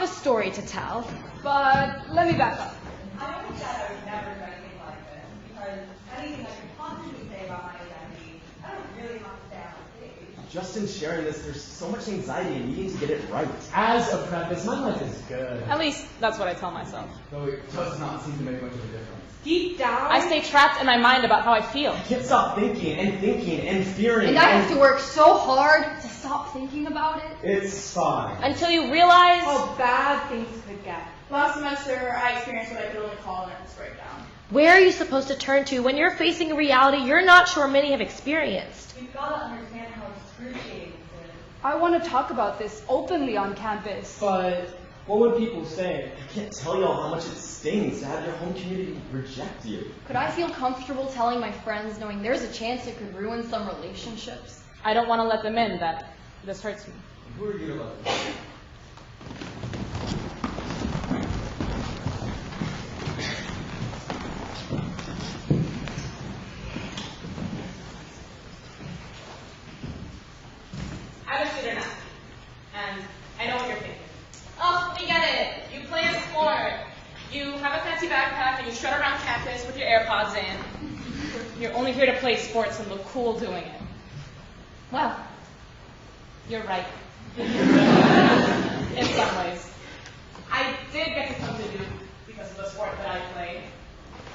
have a story to tell. But let me back up. I always said I would never do anything like this, because anything I could possibly say about my identity, I don't really have to say on stage. Just in sharing this, there's so much anxiety in needing to get it right. As a preface, my life is good. At least, that's what I tell myself. Though it does not seem to make much of a difference. Deep down, I stay trapped in my mind about how I feel. I can't stop thinking and fearing. And I have to work so hard to stop thinking about it. It's fine. Until you realize... how bad things could get. Last semester, I experienced what I could only call a nervous breakdown. Where are you supposed to turn to when you're facing a reality you're not sure many have experienced? You've got to understand how excruciating this is. I want to talk about this openly on campus. But what would people say? I can't tell y'all how much it stings to have your home community reject you. Could I feel comfortable telling my friends knowing there's a chance it could ruin some relationships? I don't want to let them in that this hurts me. Who are you to let them? I'm a student athlete, and I know what you're thinking. Oh, we get it. You play a sport. You have a fancy backpack, and you strut around campus with your AirPods in. You're only here to play sports and look cool doing it. Well, you're right. In some ways. I did get to come to Duke because of the sport that I play.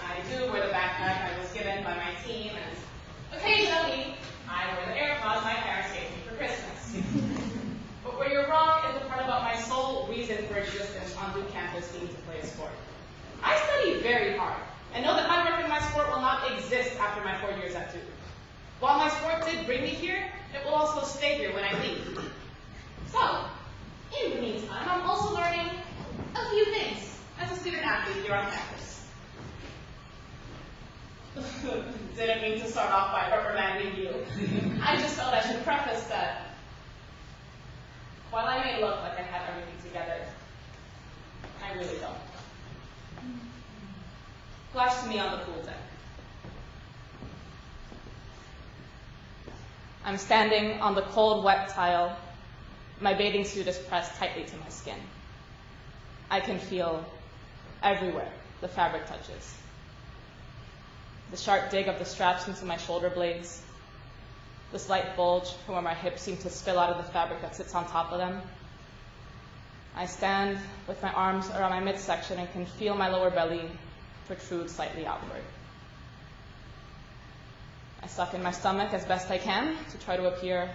I do wear the backpack I was given by my team, and occasionally I wear the AirPods my parents gave me for Christmas. But where you're wrong is the part about my sole reason for existence on Duke campus being to play a sport. I study very hard, and know that my work in my sport will not exist after my 4 years at Duke. While my sport did bring me here, it will also stay here when I leave. So, in the meantime, I'm also learning a few things as a student athlete here on campus. Didn't mean to start off by reprimanding you. I just felt I should preface that while I may look like I have everything together, I really don't. Flash to me on the pool deck. I'm standing on the cold, wet tile. My bathing suit is pressed tightly to my skin. I can feel everywhere the fabric touches. The sharp dig of the straps into my shoulder blades, the slight bulge from where my hips seem to spill out of the fabric that sits on top of them. I stand with my arms around my midsection and can feel my lower belly protrude slightly outward. I suck in my stomach as best I can to try to appear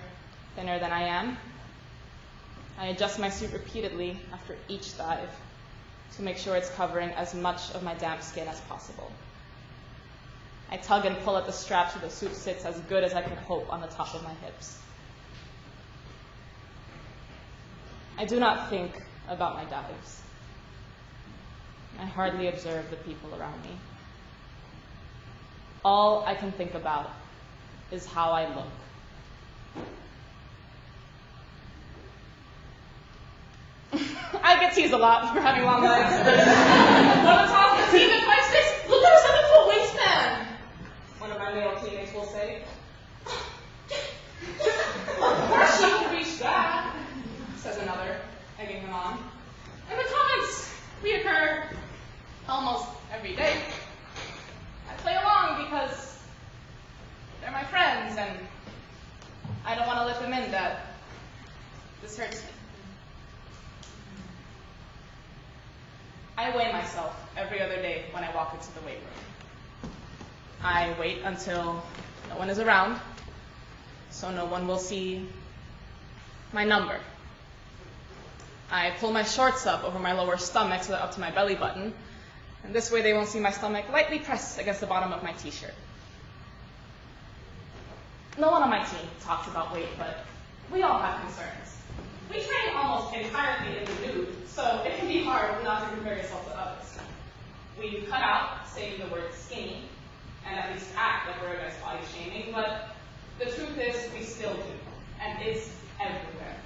thinner than I am. I adjust my suit repeatedly after each dive to make sure it's covering as much of my damp skin as possible. I tug and pull at the strap so the suit sits as good as I could hope on the top of my hips. I do not think about my dives. I hardly observe the people around me. All I can think about is how I look. I get teased a lot for having long legs. One of the top of the team at 5'6", look at her 7-foot wingspan. One of my male teammates will say, of course she can reach that, says another, egging him on. And the comments reoccur almost every day. I play along because they're my friends, and I don't want to let them in that this hurts me. I weigh myself every other day when I walk into the weight room. I wait until no one is around, so no one will see my number. I pull my shorts up over my lower stomach so they're up to my belly button, and this way they won't see my stomach lightly pressed against the bottom of my t-shirt. No one on my team talks about weight, but we all have concerns. We train almost entirely in the nude, so it can be hard not to compare yourself to others. We cut out saying the word skinny, and at least act like we're against body shaming, but the truth is we still do, and it's everywhere.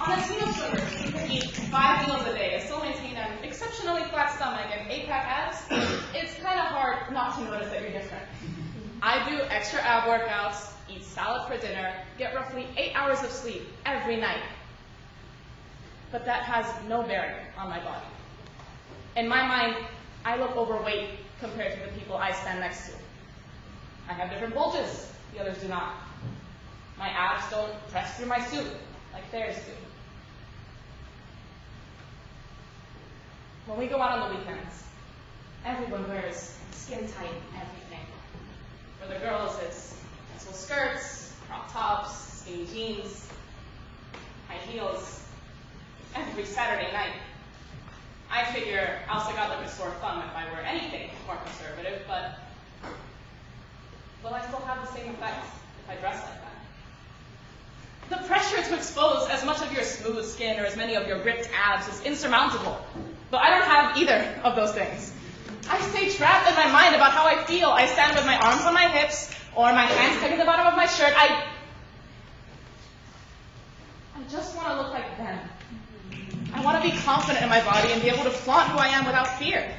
On a team of swimmers, you can eat 5 meals a day and still maintain an exceptionally flat stomach and 8-pack abs. It's kind of hard not to notice that you're different. I do extra ab workouts, eat salad for dinner, get roughly 8 hours of sleep every night. but that has no bearing on my body. In my mind, I look overweight compared to the people I stand next to. I have different bulges, the others do not. My abs don't press through my suit like theirs do. When we go out on the weekends, everyone wears skin-tight everything. For the girls, it's pencil skirts, crop tops, skinny jeans, high heels. Every Saturday night, I figure I'll stick out like a sore thumb if I wear anything more conservative, but will I still have the same effect if I dress like that? The pressure to expose as much of your smooth skin or as many of your ripped abs is insurmountable, but I don't have either of those things. I stay trapped in my mind about how I feel. I stand with my arms on my hips or my hands pegging the bottom of my shirt. I just want to look like them. I want to be confident in my body and be able to flaunt who I am without fear.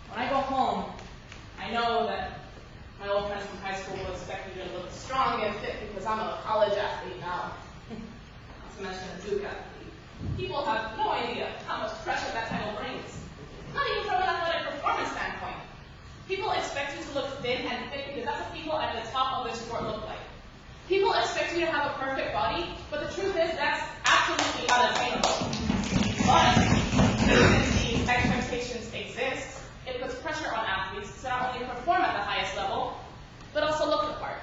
When I go home, I know that my old friends from high school will expect me to look strong and fit because I'm a college athlete now. Not to mention a Duke athlete. People have no idea how much pressure that title brings. Not even from an athletic performance standpoint. People expect you to look thin and fit because that's what people at the top of the sport look like. People expect you to have a perfect body, but the truth is that's absolutely not attainable. But since these expectations exist, it puts pressure on athletes to not only perform at the highest level, but also look the part.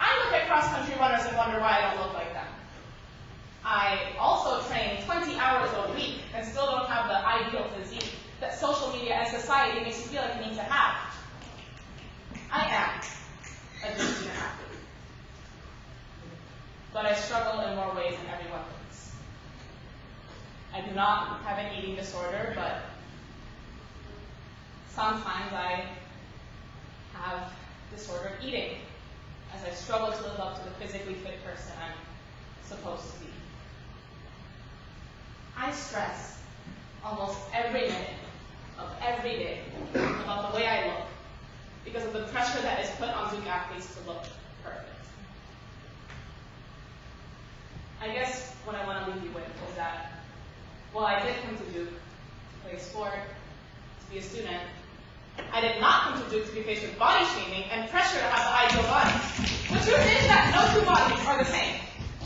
I look at cross-country runners and wonder why I don't look like them. I also train 20 hours a week and still don't have the ideal physique that social media and society makes you feel like you need to have. I am a decent athlete. But I struggle in more ways than everyone thinks. I do not have an eating disorder, but sometimes I have disordered eating as I struggle to live up to the physically fit person I'm supposed to be. I stress almost every minute of every day about the way I look because of the pressure that is put on Duke athletes to look perfect. I guess what I want to leave you with is that while I did come to Duke to play sport, to be a student, I did not come to Duke to be faced with body shaming and pressure to have the ideal body. The truth is that no two bodies are the same.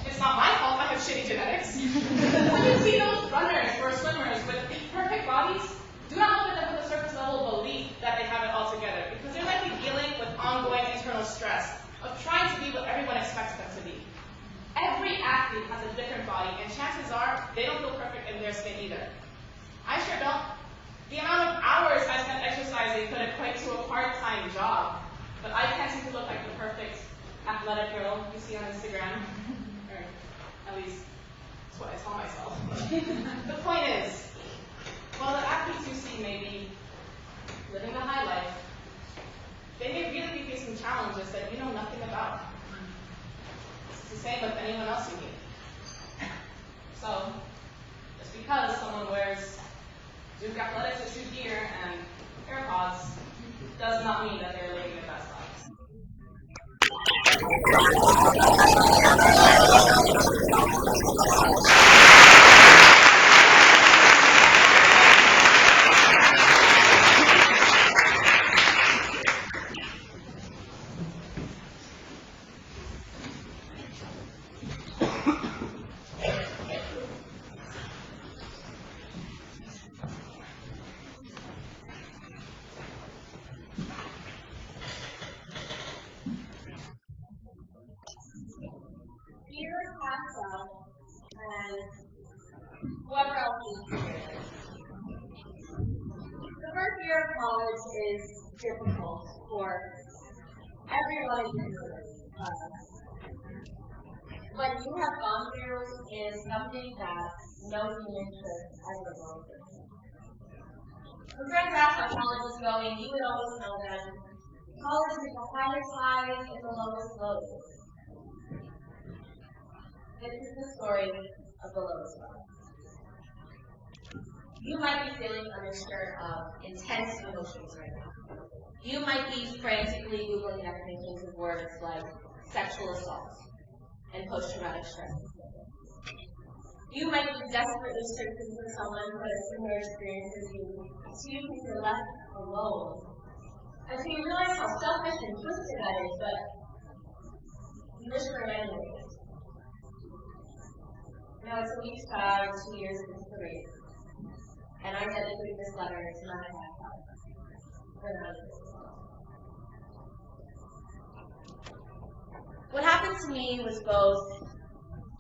It's not my fault I have shitty genetics. When you see those runners or swimmers with perfect bodies, do not look at them with a surface level belief that they have it all together, because they're likely dealing with ongoing internal stress of trying to be what everyone expects them to be. Every athlete has a different body, and chances are they don't feel perfect in their skin either. I sure don't. The amount of hours I spent exercising could equate to a part-time job, but I can't seem to look like the perfect athletic girl you see on Instagram, or at least that's what I tell myself. The point is, while the athletes you see may be living the high life, they may really be facing challenges that you know nothing about. It's the same with anyone else you meet. So, just because someone wears Duke Athletics issued gear and AirPods does not mean that they're living their best lives. Years pass up, and whoever else is here. The first year of college is difficult for everyone in what you have gone through is something that no human should ever go through. When friends ask how college is going, you would always tell them, college is the highest highs and the lowest lows. This is the story of the lowest low. You might be feeling a mixture of intense emotions right now. You might be frantically Googling definitions of words like sexual assault and post-traumatic stress. You might be desperately searching for someone who has similar experience as you, so you can feel left alone. Until you realize how selfish and twisted that is, but you wish for it anyways. Now it's a week shy, 2 years since the rape, and I dedicate this letter to my dad. What happened to me was both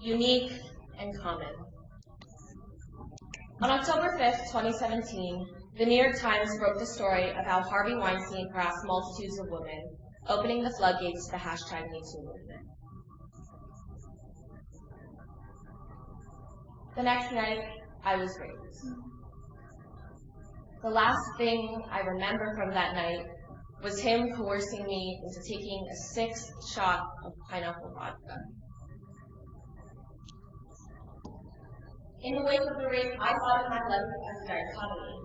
unique and common. On October 5th, 2017, the New York Times broke the story of how Harvey Weinstein harassed multitudes of women, opening the floodgates to the #MeToo movement. The next night, I was raped. The last thing I remember from that night was him coercing me into taking a 6th shot of pineapple vodka. In the wake of the rape, I thought of my life as a dichotomy.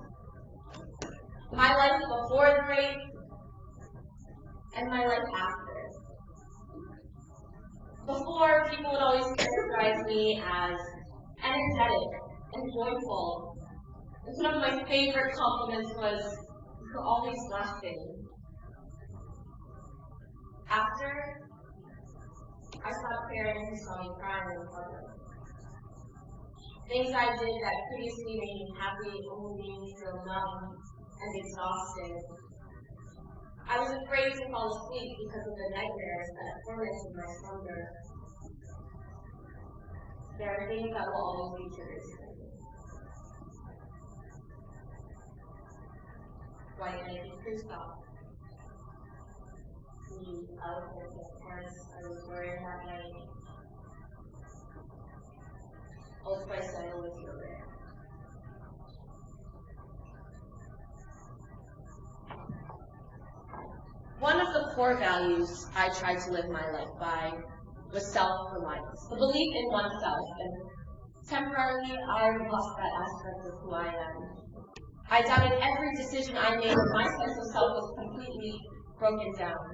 My life before the rape and my life after. Before, people would always characterize me as energetic and joyful. And one of my favorite compliments was, "You're always laughing." After, I stopped caring who saw me crying in public. Things I did that previously made me happy only made me feel numb and exhausted. I was afraid to fall asleep because of the nightmares that tormented my slumber. There are things that will always be triggers for me. White naked crew stop. The outfit of pants I was wearing that night. Old Spice sandal with yogurt. One of the core values I tried to live my life by was self-reliance, the belief in oneself, and temporarily I lost that aspect of who I am. I doubted every decision I made, and my sense of self was completely broken down.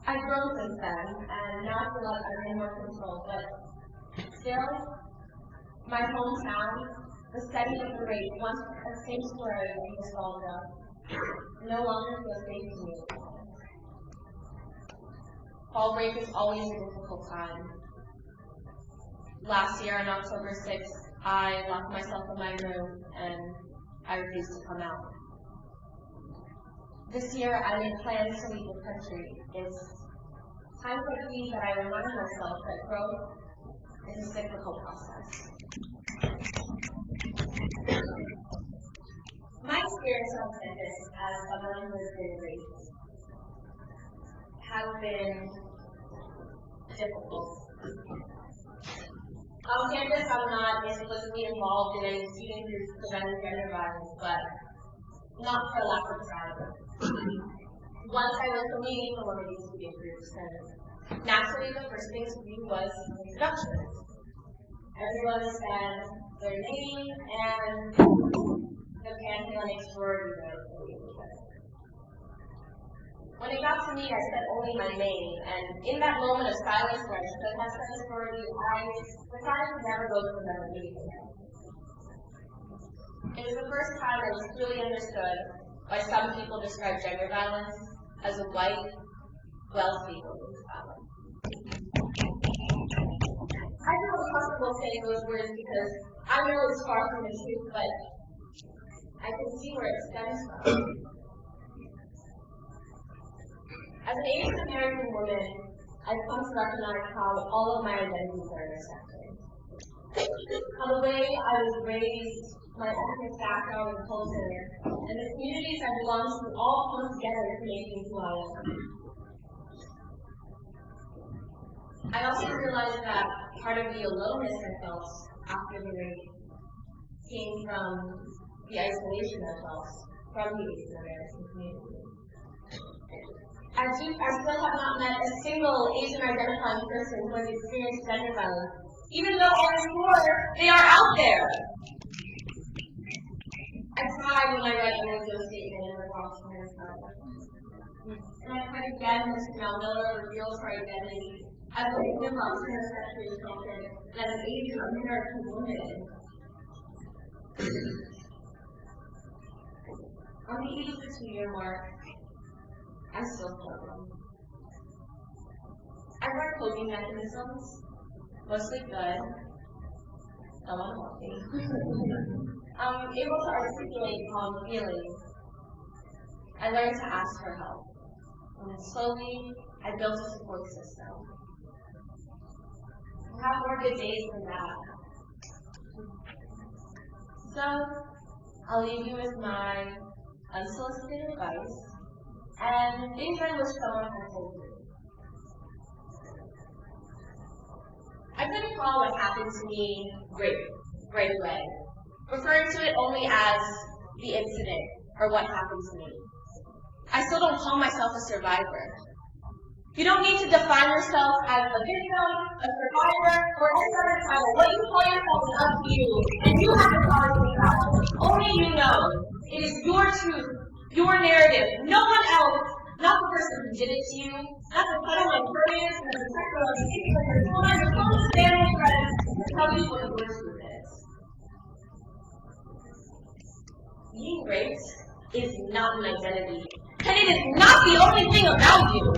I've grown since then, and now I feel like I'm in more control, but still, my hometown, the setting of the rape, once a safe story of nostalgia, no longer feels safe to me. Fall break is always a difficult time. Last year on October 6th, I locked myself in my room and I refused to come out. This year I made plans to leave the country. It's times like these that I remind myself that growth is a cyclical process. My experience on campus as someone who has been raped has been difficult. On campus, I'm not explicitly involved in any student groups preventing gender violence, but not for a lack of trying. Once I went to meeting for one of these student groups, and naturally the first thing to do was introductions. Everyone said their name and the pantheonic sorority that they were with. When it got to me, I said only my name, and in that moment of silence where I should have said the sorority, I decided to never go to another meeting again. It was the first time I was truly understood why some people describe gender violence as a white, wealthy woman's violence. I feel comfortable saying those words because I know it's far from the truth, but I can see where it stems from. As an Asian American woman, I've come to recognize how all of my identities are intersected. How the way I was raised, my ethnic background and culture, and the communities I belong to all come together to make me who I am. I also realized that part of the aloneness I felt after the rape came from the isolation I felt from the Asian American community. I still have not met a single Asian identifying person who has experienced gender violence, even though I'm sure they are out there. I cried when I read the radio statement in the Washington Post. And I cried again when Mr. Mel Miller reveals her identity I've learned about heterosexual children and an Asian American woman. On the age of the 2-year mark, I'm still struggling. I've learned coping mechanisms, mostly good, some unhealthy. I'm able to articulate how I'm feeling. I learned to ask for help. And slowly, I built a support system. I have more good days than that. So, I'll leave you with my unsolicited advice and things I wish someone had told me. I couldn't call what happened to me right away, referring to it only as the incident or what happened to me. I still don't call myself a survivor. You don't need to define yourself as a victim, a survivor, or any other title. What you call yourself is up to you, and you have the power to decide. Only you know. It is your truth, your narrative, no one else, not the person who did it to you, not the title and purpose, or the protector of the people of your children, your close family friends, to tell you what your truth is. Being raped is not an identity, and it is not the only thing about you.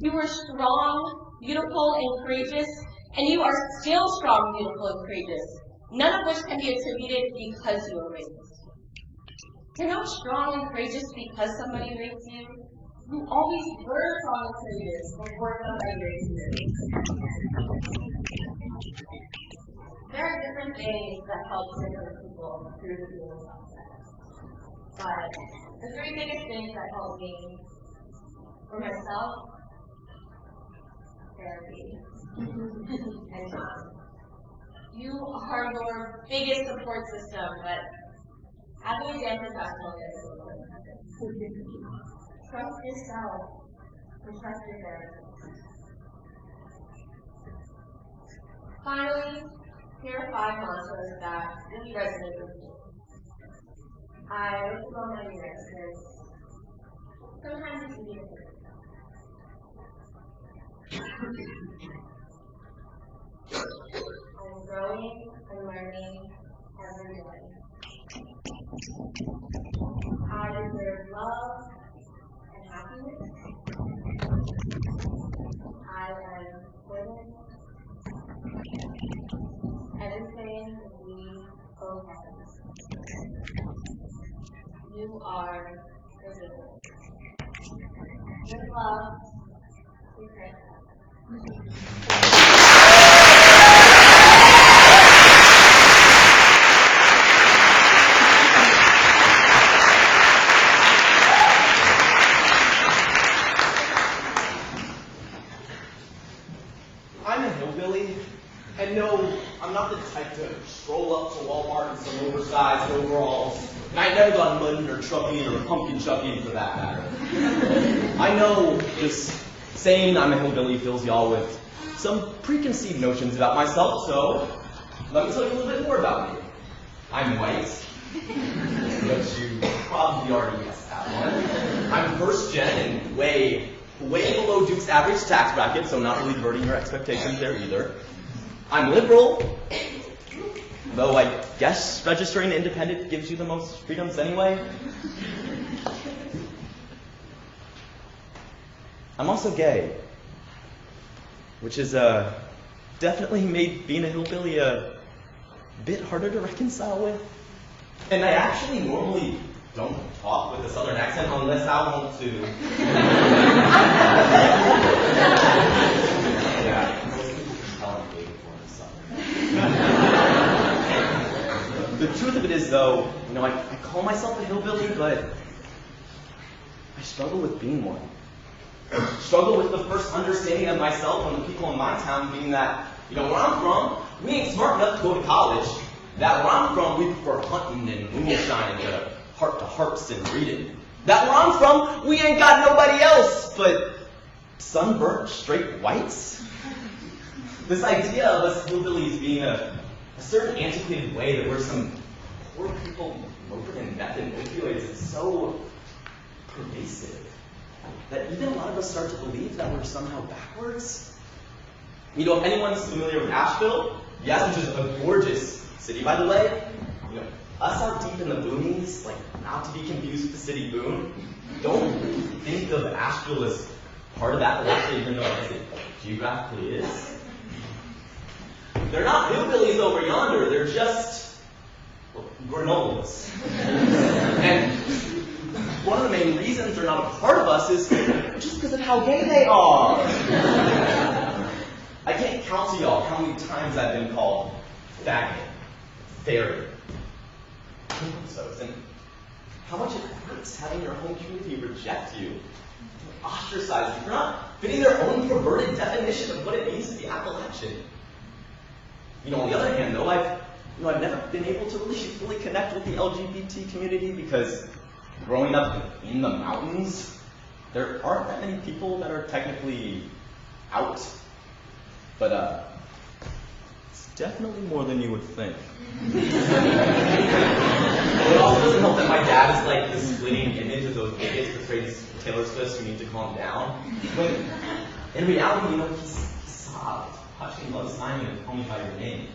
You were strong, beautiful, and courageous, and you are still strong, beautiful, and courageous, none of which can be attributed because you were raped. You're not strong and courageous because somebody raped you. You always were strong and courageous before somebody raped you. There are different things that help different people through the healing process. But the 3 biggest things that help me for myself, therapy, and time. You are your biggest support system, but having a damn professional is important. Trust yourself and trust your therapist. Finally, here are 5 mantras that really resonate with me. I wrote them on my mirrors because sometimes it's easy to forget. I'm growing and learning every day. I deserve love and happiness. I am important. Everything will be okay. You are resilient. With love, we pray. I'm a hillbilly, and no, I'm not the type to stroll up to Walmart in some oversized overalls, and I ain't never gone mudding or trucking or pumpkin chucking for that matter. I know just saying I'm a hillbilly fills y'all with some preconceived notions about myself, so let me tell you a little bit more about me. I'm white, but you probably already guessed that one. I'm first gen and way below Duke's average tax bracket, so not really diverting your expectations there either. I'm liberal, though I guess registering independent gives you the most freedoms anyway. I'm also gay, which has definitely made being a hillbilly a bit harder to reconcile with. And I actually normally don't talk with a southern accent unless I want to. The truth of it is, though, I call myself a hillbilly, but I struggle with being one. I struggle with the first understanding of myself and the people in my town being that, where I'm from, we ain't smart enough to go to college. That where I'm from, we prefer hunting and moonshine and heart to hearts and reading. That where I'm from, we ain't got nobody else but sunburnt straight whites. This idea of us hillbillies being a certain antiquated way that we're some poor people moping in meth and opioids is so pervasive that even a lot of us start to believe that we're somehow backwards. You know, if anyone's familiar with Asheville, yes, which is a gorgeous city, by the way, you know, us out deep in the boonies, like, not to be confused with the city Boone, don't think of Asheville as part of Appalachia, even though I guess it geographically is. They're not hillbillies over yonder, they're just, well, granolas. And one of the main reasons they're not a part of us is just because of how gay they are. I can't count to y'all how many times I've been called faggot, fairy, and how much it hurts having your home community reject you, ostracize you for not fitting their own perverted definition of what it means to be Appalachian. You know, on the other hand, though, I've never been able to really fully connect with the LGBT community because growing up in the mountains, there aren't that many people that are technically out. But it's definitely more than you would think. It also doesn't help that my dad is like this splitting image of those bigots portrayed Taylor Swift who need to calm down. When in reality, you know, he sobbed, touching Love Simon and Call Me By Your Name.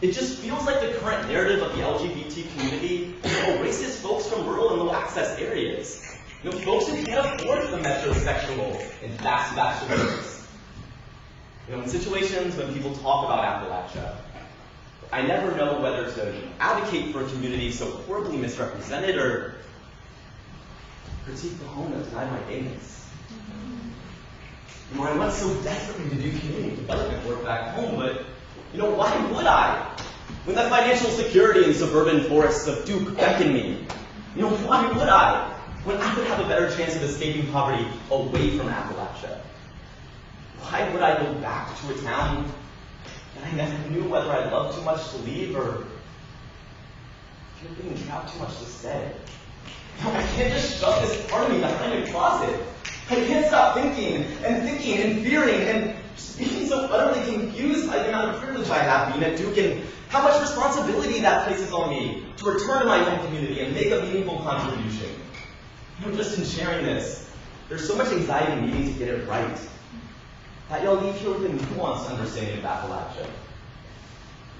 It just feels like the current narrative of the LGBT community erases folks from rural and low access areas. You know, folks who can't afford the metrosexual and fast bachelors. You know, in situations when people talk about Appalachia, I never know whether to advocate for a community so horribly misrepresented or critique the home that denied my gayness. You know, I want so desperately to do community development work back home, but, you know, why would I? When the financial security and suburban forests of Duke beckon me, you know, why would I? When I could have a better chance of escaping poverty away from Appalachia. Why would I go back to a town that I never knew whether I loved too much to leave or fear being trapped too much to stay? No, I can't just shove this part of me behind a closet. I can't stop thinking and fearing and just being so utterly confused by the amount of privilege I have being at Duke and how much responsibility that places on me to return to my home community and make a meaningful contribution. You know, just in sharing this, there's so much anxiety needing to get it right. That y'all leave here with a nuanced understanding of Appalachia.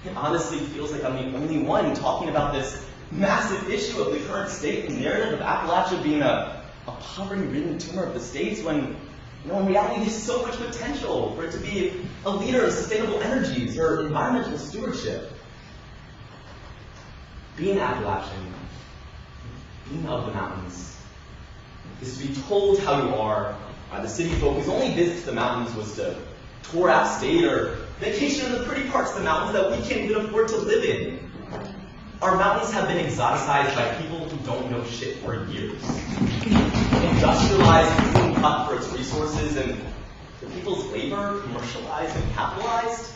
It honestly feels like I'm the only one talking about this massive issue of the current state and narrative of Appalachia being a poverty-ridden tumor of the states when, you know, in reality there's so much potential for it to be a leader of sustainable energies or environmental stewardship. Being Appalachian, being of the mountains, is to be told how you are by the city folk whose only visit to the mountains was to tour out state or vacation in the pretty parts of the mountains that we can't even afford to live in. Our mountains have been exoticized by people who don't know shit for years. Industrialized, clean cut for its resources, and the people's labor commercialized and capitalized.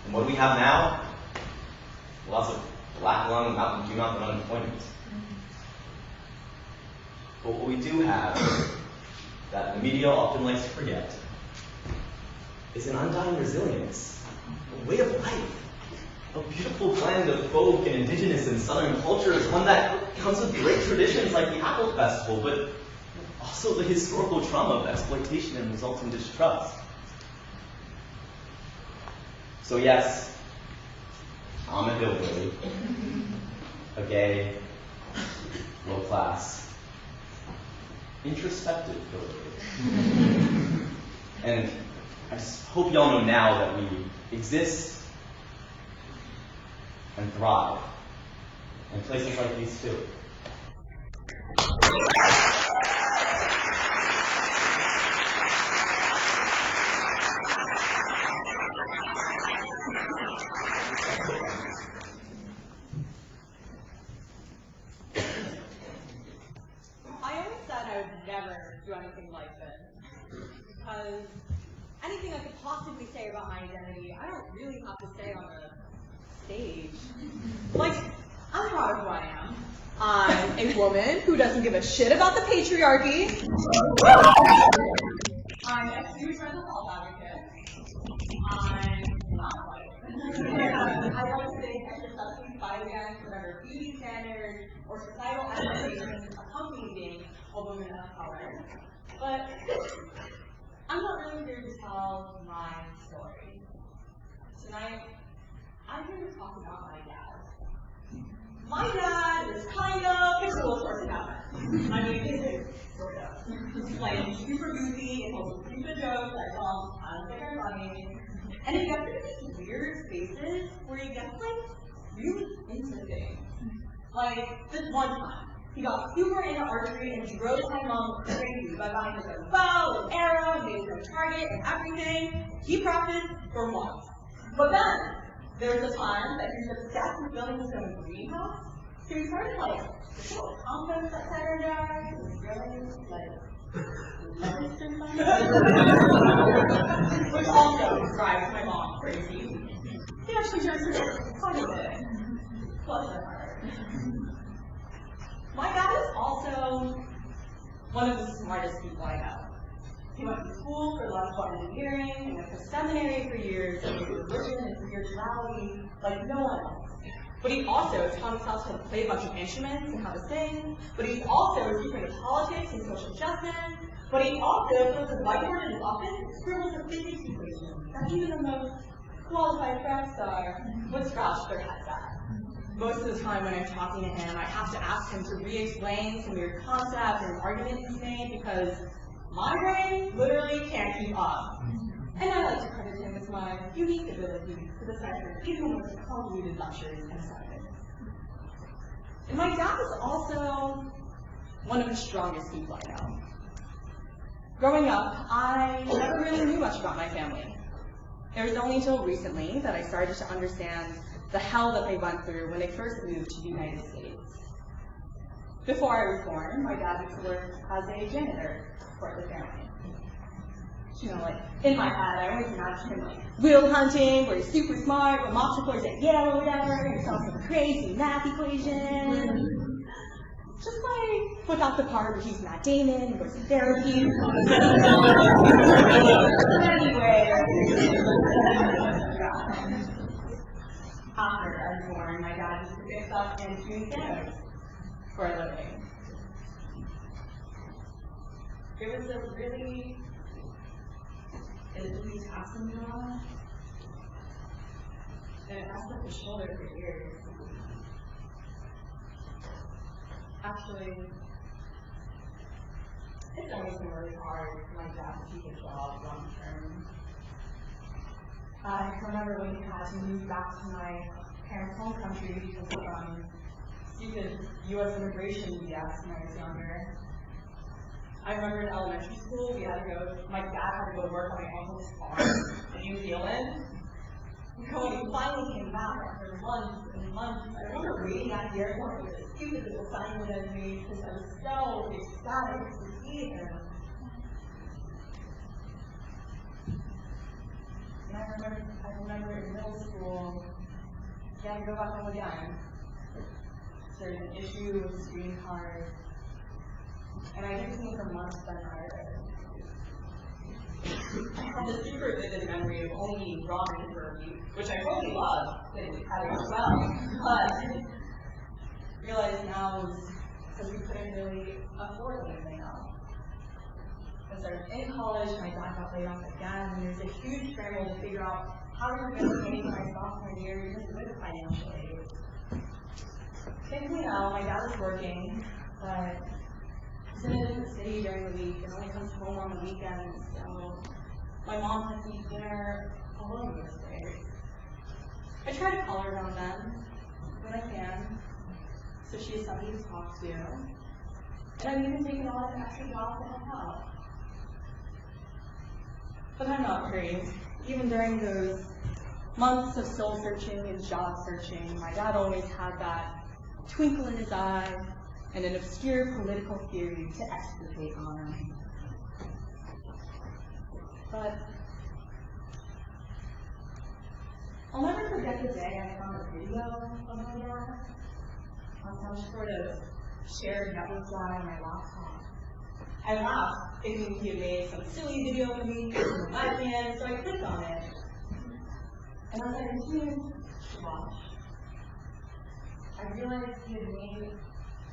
And what do we have now? Lots of black lung, mountain dew mountain unemployment. But what we do have, that the media often likes to forget, is an undying resilience, a way of life, a beautiful blend of folk and indigenous and southern cultures, one that comes with great traditions like the Apple Festival, but also the historical trauma of exploitation and resulting distrust. So yes, I'm a hillbilly, a gay, low-class, introspective hillbilly. And I just hope y'all know now that we exist and thrive in places like these too. I always said I would never do anything like this, because anything I could possibly say about my identity, I don't really have to say on a stage. Like, I'm proud of who I am. I'm a woman who doesn't give a shit about the patriarchy. I'm a huge mental health advocate. I'm not white. I don't think I should substance fight against whatever beauty standards or societal expectations accompany being a woman of color. But I'm not really here to tell tell my story. Tonight, I'm here to talk about my dad. My dad is kind of a cool person out there. I mean, sort of. He's like super goofy and holds stupid jokes that I don't think are funny. And he gets into these weird spaces where he gets like really into things. Like this one time, he got super into archery and drove my mom crazy by buying her a bow and arrow and made her a target and everything. He practiced for months. But then, there was a time that he was obsessed with building his own greenhouse. So he started like this little compost outside our yard. It was really like which also drives my mom crazy. He actually drives her quite a bit. Bless her heart. My dad is also one of the smartest people I know. He went to school for electrical engineering and went to seminary for years and studied religion and spirituality like no one else. But he also taught himself how to play a bunch of instruments and how to sing. But he's also super into politics and social justice. But he also fills his whiteboard in his office and scribbles a physics equation that even the most qualified track star would scratch their heads at. Most of the time when I'm talking to him, I have to ask him to re-explain some weird concept or an argument he's made because my brain literally can't keep up. And I like to credit him with my unique ability to decipher even the most convoluted lectures and assignments. And my dad is also one of the strongest people I know. Growing up, I never really knew much about my family. It was only until recently that I started to understand the hell that they went through when they first moved to the United States. Before I was born, my dad used to work as a janitor for the family. You know, like, in my head, I always imagined him, like, wheel hunting, where he's super smart, but mops reports at Yale or whatever, and solves some crazy math equation. Just like, without the part where he's Matt Damon and goes to therapy. Anyway. After I was born, my dad used to fix up and tune pianos for a living. It was a really taxing job, and it messed up his shoulder for years. Actually, it's always been really hard for my dad to keep a job long term. I remember when he had to move back to my parents' home country because of stupid U.S. immigration BS when I was younger. I remember in elementary school, my dad had to go work on my uncle's farm in New Zealand. When he finally came back after months and months, I remember waiting at the airport with a stupid little sign that I made because I was so ecstatic to see him. And I remember in middle school, he had to go back home again. There's an issue with his green card. And I didn't see him for months then either. I had this super vivid memory of only eating ramen for a week, which I totally loved, and had it as well. But I realized now is because we couldn't really afford anything else. I started in college, my dad got laid off again, and there was a huge scramble to figure out how we were going to pay for my sophomore year even with financial aid. Thankfully now, my dad is working, but he's in a different city during the week and only comes home on the weekends, so my mom has to eat dinner alone those days. I try to call her around then, when I can, so she has somebody to talk to, and I've even taken on an extra job to help out. But I'm not crazy. Even during those months of soul searching and job searching, my dad always had that twinkle in his eye and an obscure political theory to exculpate on him. But I'll never forget the day I found a video of my dad on some sort of shared network drive on my laptop. I laughed, thinking he had made some silly video for me on my webcam, so I clicked on it. And as I continued to watch, I realized he had made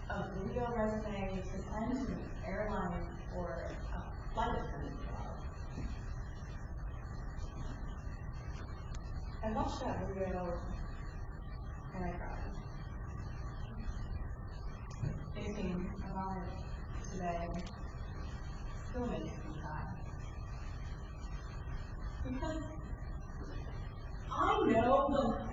a video resume to send to an airline for a flight attendant job. I watched that video and I cried. Thinking about it today still makes me cry. Because I know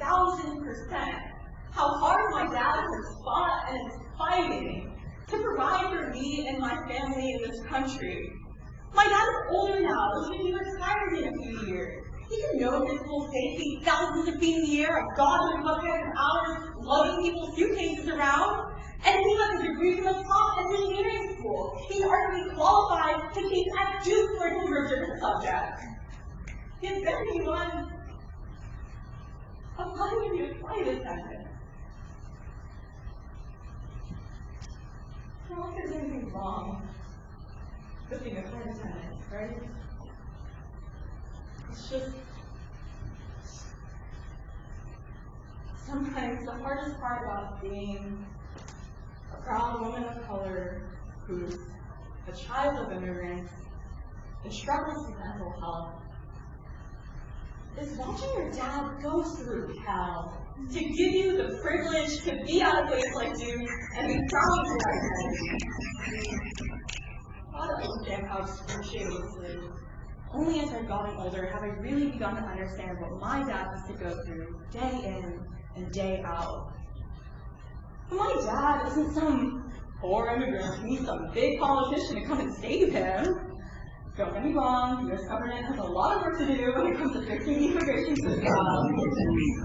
1,000% how hard my dad has fought and is fighting to provide for me and my family in this country. My dad is older now. He's going to be retired in a few years. He can know physical safety, thousands of feet in the air, I've gone to the bus for hours, lugging people's suitcases around, and he has a degree from the top engineering school. He's already qualified to teach at Duke for his research subject. He's going to be one applying to be a flight attendant. It's not like there's anything wrong with being a flight attendant, right? It's just sometimes the hardest part about being a proud woman of color who's a child of immigrants and struggles with mental health is watching your dad go through hell to give you the privilege to be at a place like Duke and be proud of your identity. I don't understand how excruciating this is. Only as I've gotten older have I really begun to understand what my dad has to go through day in and day out. But my dad isn't some poor immigrant who needs some big politician to come and save him. Don't get me wrong, the U.S. government has a lot of work to do when it comes to fixing the immigration system.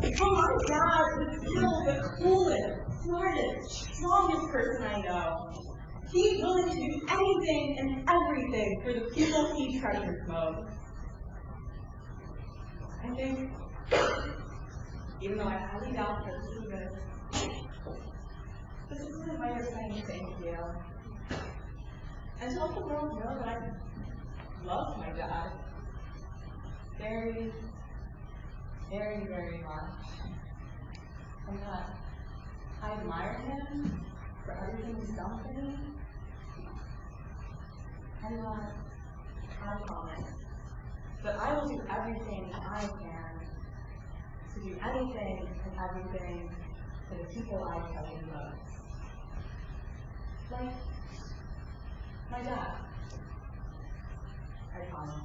But my dad is still the coolest, smartest, strongest person I know. He's willing to do anything and everything for the people he treasures most. I think, even though I highly doubt that this is my way of saying thank you. And to let the world know that I love my dad very, very, very much. And that I admire him for everything he's done for me. And that I promise that I will do everything I can to do anything and everything for the people I treasure most. Like my dad. I promise.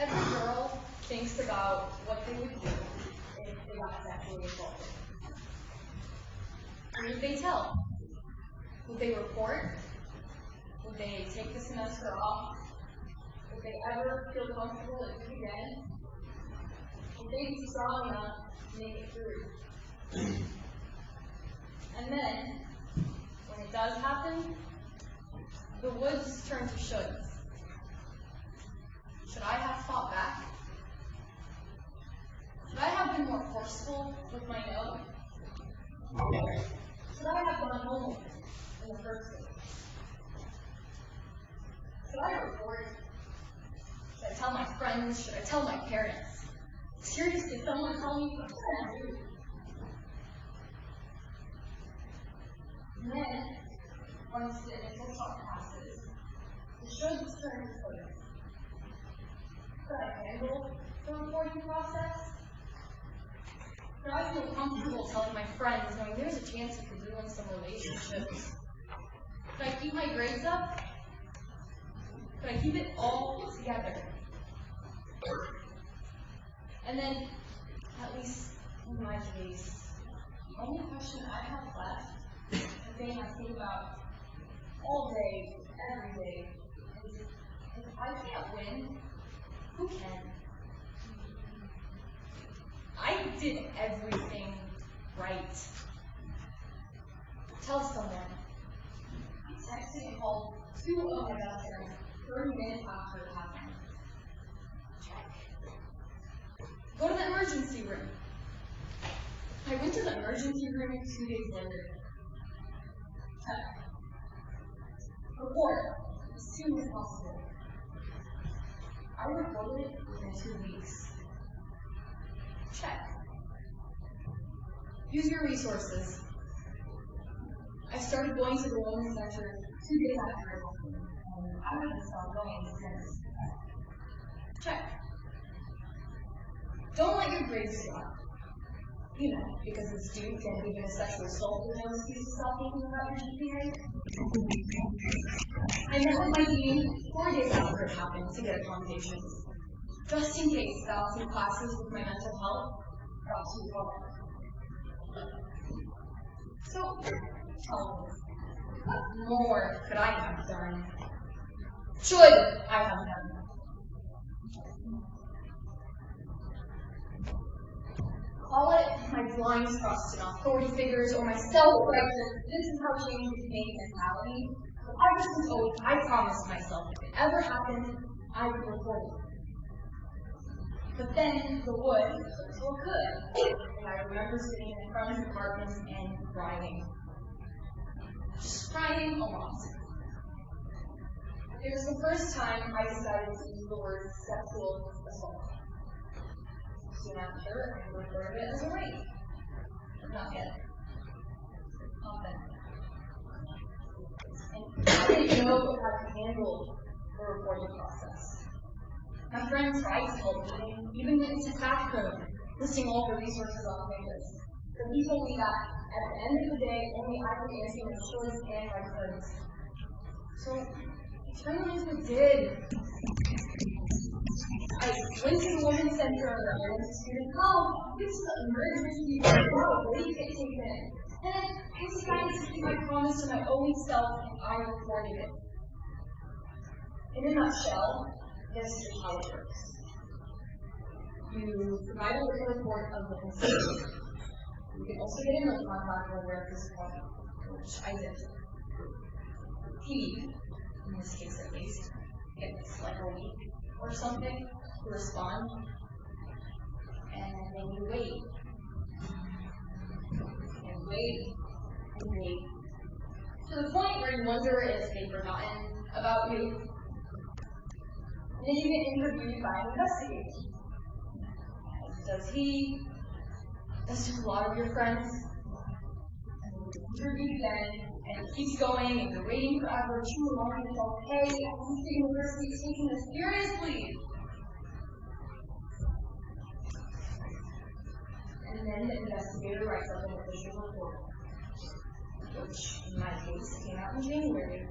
Every girl thinks about what they would do if they got sexually assaulted. Who would they tell? Would they report? Would they take the semester off? Would they ever feel comfortable at it again? Would they be strong enough to make it through? And then, when it does happen, the woods turn to shoulds. Should I have fought back? Should I have been more forceful with my no? Should I have gone home in the first place? Should I report? Should I tell my friends? Should I tell my parents? Seriously, someone tell me what should I do? And then, once the initial shock passes, the shoulds turn to shoulds. Could I handle the reporting process? Could I feel comfortable telling my friends knowing there's a chance it could ruin some relationships? Could I keep my grades up? Could I keep it all together? And then, at least in my case, the only question I have left, the thing I think about all day, every day, is if I can't win, who can? I did everything right. Tell someone. I texted and called 2 of my best friends 30 minutes after it happened. Check. Go to the emergency room. I went to the emergency room 2 days later. Report as soon as possible. I reported it within 2 weeks. Check. Use your resources. I started going to the women's center 2 days after it happened, and I haven't stopped going since. Check. Don't let your grades drop. You know, because the student can't even a sexual assault with no excuse to stop thinking about your GPA. I met with my dean 4 days after it happened to get accommodations, just in case balancing classes with my mental health got too far. So, tell me, what more could I have done? Should I have done? Call it my blind trust in authority figures or my self-righteous, this is how change is made mentality. I was an oath I promised myself if it ever happened, I would report it. But then the wood was so good, and I remember sitting in friends' apartments and crying. Just crying a lot. It was the first time I decided to use the word sexual assault. Soon after, I referred to it as a rape. Not yet. Not then. And I didn't know how to handle the reporting process. My friend tried to help me, even went to staff code, listing all the resources on campus. But he told me that at the end of the day, only I could answer my choice and my codes. So I turned into a did. I went to the women's center, I went to student health, this is an emergency, where you get taken in. And I decided to keep my promise to my own self, and I reported it. In a nutshell, this is how it works. You provide a written report of the incident. You can also get a note contact or where this is point, which I did. He, in this case at least, gets like a week or something to respond, and then you wait, and wait, and wait, to the point where you wonder if they've forgotten about you. And then you get interviewed by an investigator. Does he? Does a lot of your friends? Interviewed again, and it keeps going, and you're waiting forever, too long, and it's all, hey, the university is taking this seriously. And then the investigator writes up an official report, which in my case came out in January,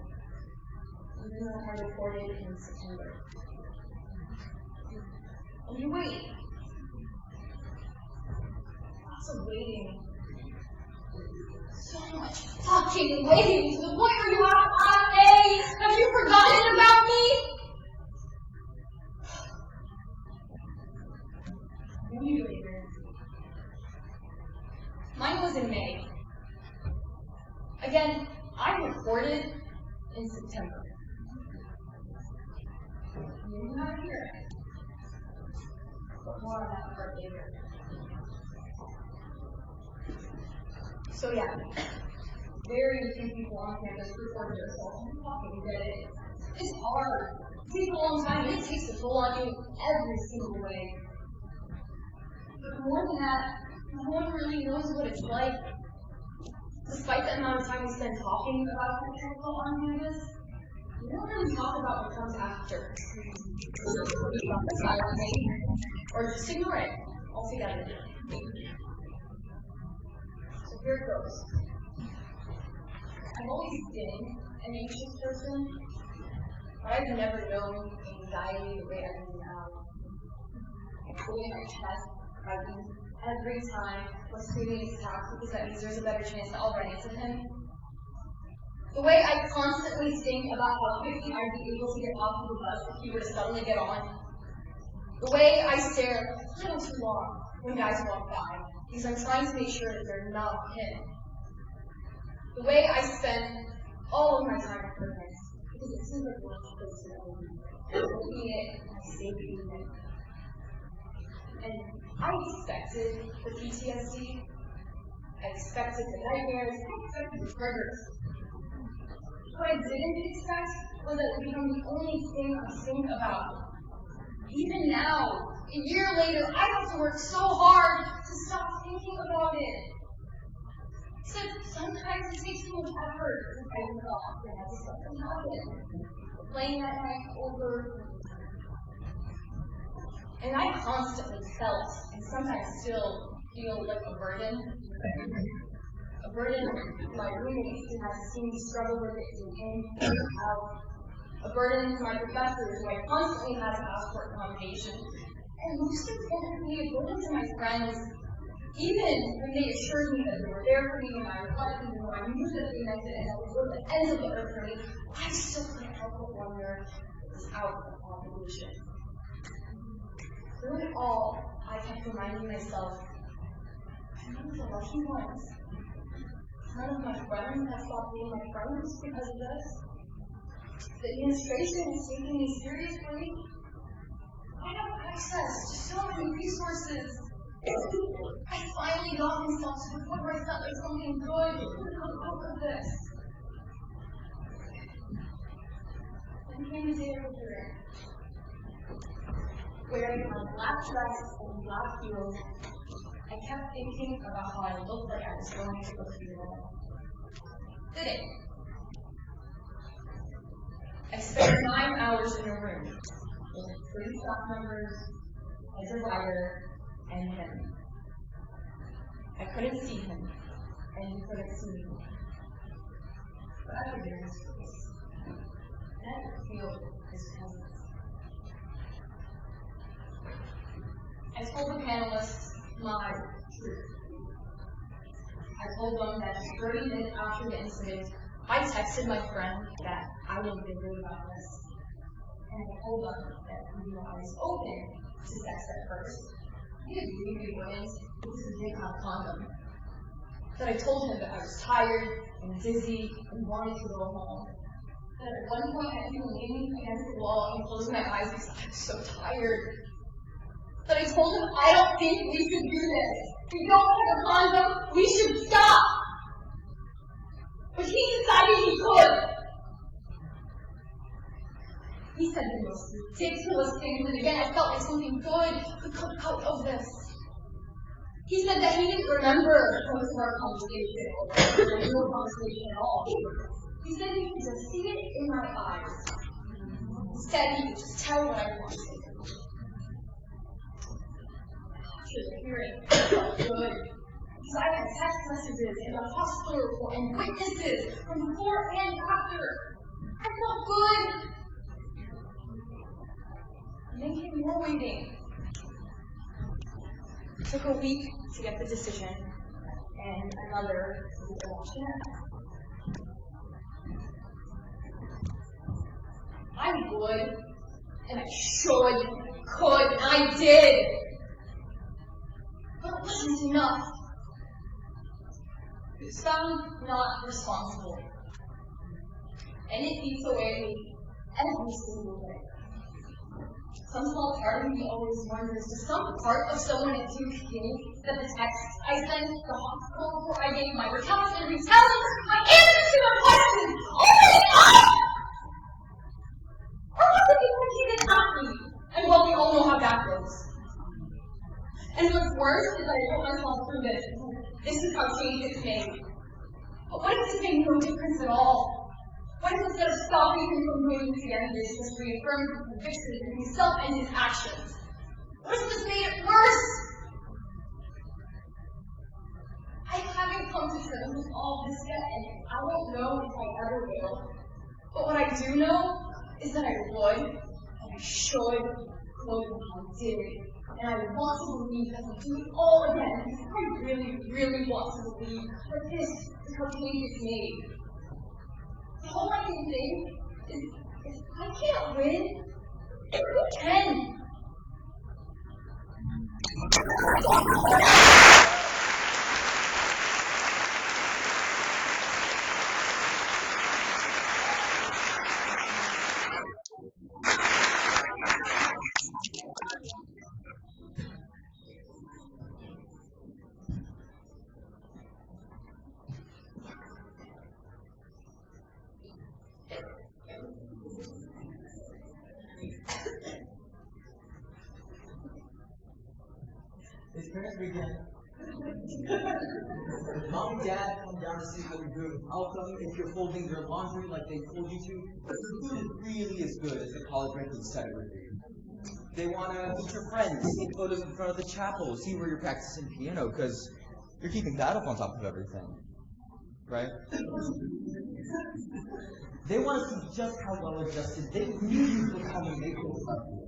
even though I reported in September. And you wait. Lots of waiting. So much fucking waiting to the point where you have to ask, hey, have you forgotten about me? Maybe later. Mine was in May. Again, I reported in September. Maybe not here. But more on that part later. So yeah, very few people on campus report their assault. You fucking get it. It's hard. It takes a long time. It takes a toll on you every single way. But more than that, no one really knows what it's like. Despite the amount of time we spend talking about sexual assault on campus, we don't really talk about what comes after. Or just ignore it altogether. So here it goes. I've always been an anxious person, but I've never known anxiety the way I do now. Pulling my chest, fighting every time when screaming is attacked because that means there's a better chance that I'll run into him. The way I constantly think about how quickly I'd be able to get off of the bus if he were to suddenly get on. The way I stare a little too long when guys walk by because I'm trying to make sure that they're not him. The way I spend all of my time with purpose because it seems like we're supposed to know. Looking it, I stay beating it. And I expected the PTSD, I expected the nightmares, I expected the murders. What I didn't expect was that it would become the only thing I think about. Even now, a year later, I have to work so hard to stop thinking about it. Except sometimes it takes so much effort to fight it off and have something happen. Playing that night over. And I constantly felt, and sometimes still feel like a burden. A burden to my roommates who have seen me struggle with it in out. A burden to my professors who I constantly had to ask for accommodation. And most importantly, a burden to my friends. Even when they assured me that they were there for me and I reflected and I knew that they meant it and that was worth the ends of the earth for me, I still couldn't help but wonder if it was out of obligation. Through it all, I kept reminding myself, I'm one of the lucky ones. None of my friends have stopped being my friends because of this. The administration is taking me seriously. I have access to so many resources. I finally got myself to the point where I felt like something good would come out of this. Then came the day of the hearing. Wearing my black dress and black heels, I kept thinking about how I looked like I was going to a funeral. Today, I spent 9 hours in a room with 3 staff members, a divider, and him. I couldn't see him, and he couldn't see me. But I could hear his voice, and I could feel his presence. I told the panelists my truth. I told them that 30 minutes after the incident, I texted my friend that I didn't feel good about this. And I told them that even though I was open to sex at first, he agreed we wouldn't because we didn't have a condom. That I told him that I was tired and dizzy and wanted to go home. That at one point I even leaned against the wall and closed my eyes because I was so tired. That I told him I don't think we should do this. We don't have a condom, we should stop. But he decided he could. He said the most ridiculous things, and again I felt like something good could come out of this. He said that he didn't remember most of our conversation, or no conversation at all. He said he could just see it in my eyes. He said he could just tell what I wanted. After the hearing, I felt good. Because I had text messages and a hospital report and witnesses from before and after. I felt good. And then came more waiting. It took a week to get the decision, and another to get the election. I would, and I should, could, and I did. But it wasn't enough. It was found not responsible. And it eats away every single day. Some small part of me always wonders, does some part of someone at Duke think that the text I sent the hospital before I gave my recounts and retellings, my answers to their questions, only up? Or was it because he didn't ask me? And well, we all know how that goes. And what's worse is that I put myself through this. This is how change is made. But what if this made no difference at all? What if instead of stopping him from doing this again, this just reaffirmed his convictions in himself and his actions? What if this made it worse? I haven't come to terms with all this yet, and I don't know if I ever will. But what I do know is that I would, and I should, could, and I did. And I want to believe that we'll do it all again, because I really, really want to believe that this is how change is made. All I can think is I can't win. Who can? His parents begin. Mom and Dad come down to see how you're doing. I'll come if you're folding your laundry like they told you to. But the food really is good, as the college record said it would be. They want to meet your friends, take photos in front of the chapel, see where you're practicing piano, because you're keeping that up on top of everything. Right? They want to see just how well adjusted they knew you would become when they told you.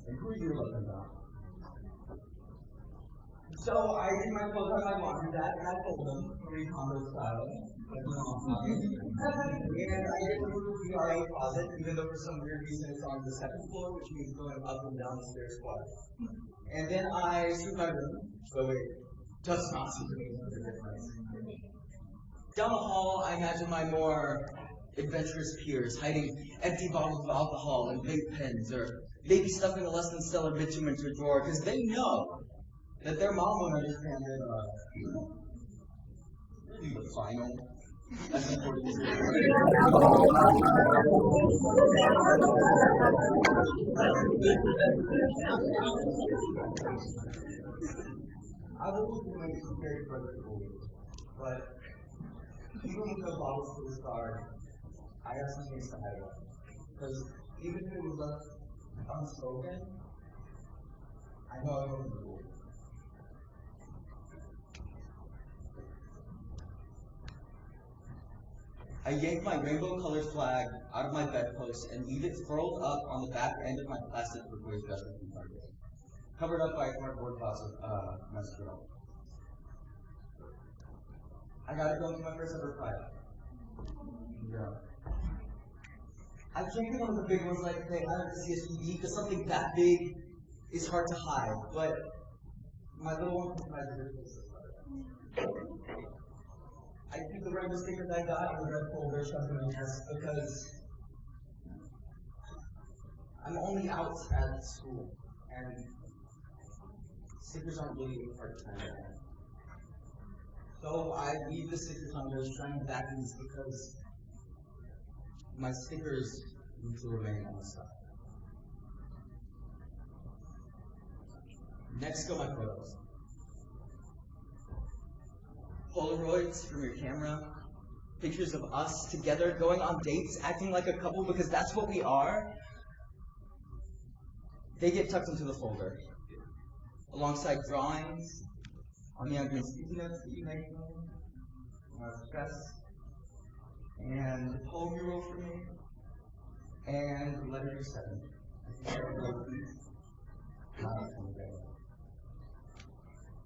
And who are you looking about? So I did my clothes on my laundry rack and I fold them, Marie Kondo style. And I did move the DRA closet, even though for some weird reason it's on the second floor, which means going up and down the stairs twice. And then I sweep my room, so it does not seem to make a difference. Down the hall, I imagine my more adventurous peers hiding empty bottles of alcohol and vape pens, or maybe stuffing a less than stellar bitch into a drawer, because they know that their mom won't understand that really the final as important as I will be doing some very practical, but even with the bottles to the start, I have some things to highlight. Because even if it was left unspoken, I know I wasn't the rule. I yank my rainbow-colored flag out of my bedpost and leave it furled up on the back end of my plastic turquoise vest from Target, covered up by a cardboard box of mascara. I gotta go to my first ever fight. Yeah. I can't get one of the big ones like they have at CSPD because something that big is hard to hide, but my little one provides a I keep the rainbow stickers I got in the red folder shoved in my desk because I'm only out at school, and stickers aren't really hard to find. So I leave the stickers on those shiny backings because my stickers need to remain on the side. Next go my photos. Polaroids from your camera, pictures of us together going on dates, acting like a couple because that's what we are. They get tucked into the folder, alongside drawings on the ugly sticky notes that you make, stress, and the poem you wrote for me, and the letter you sent me.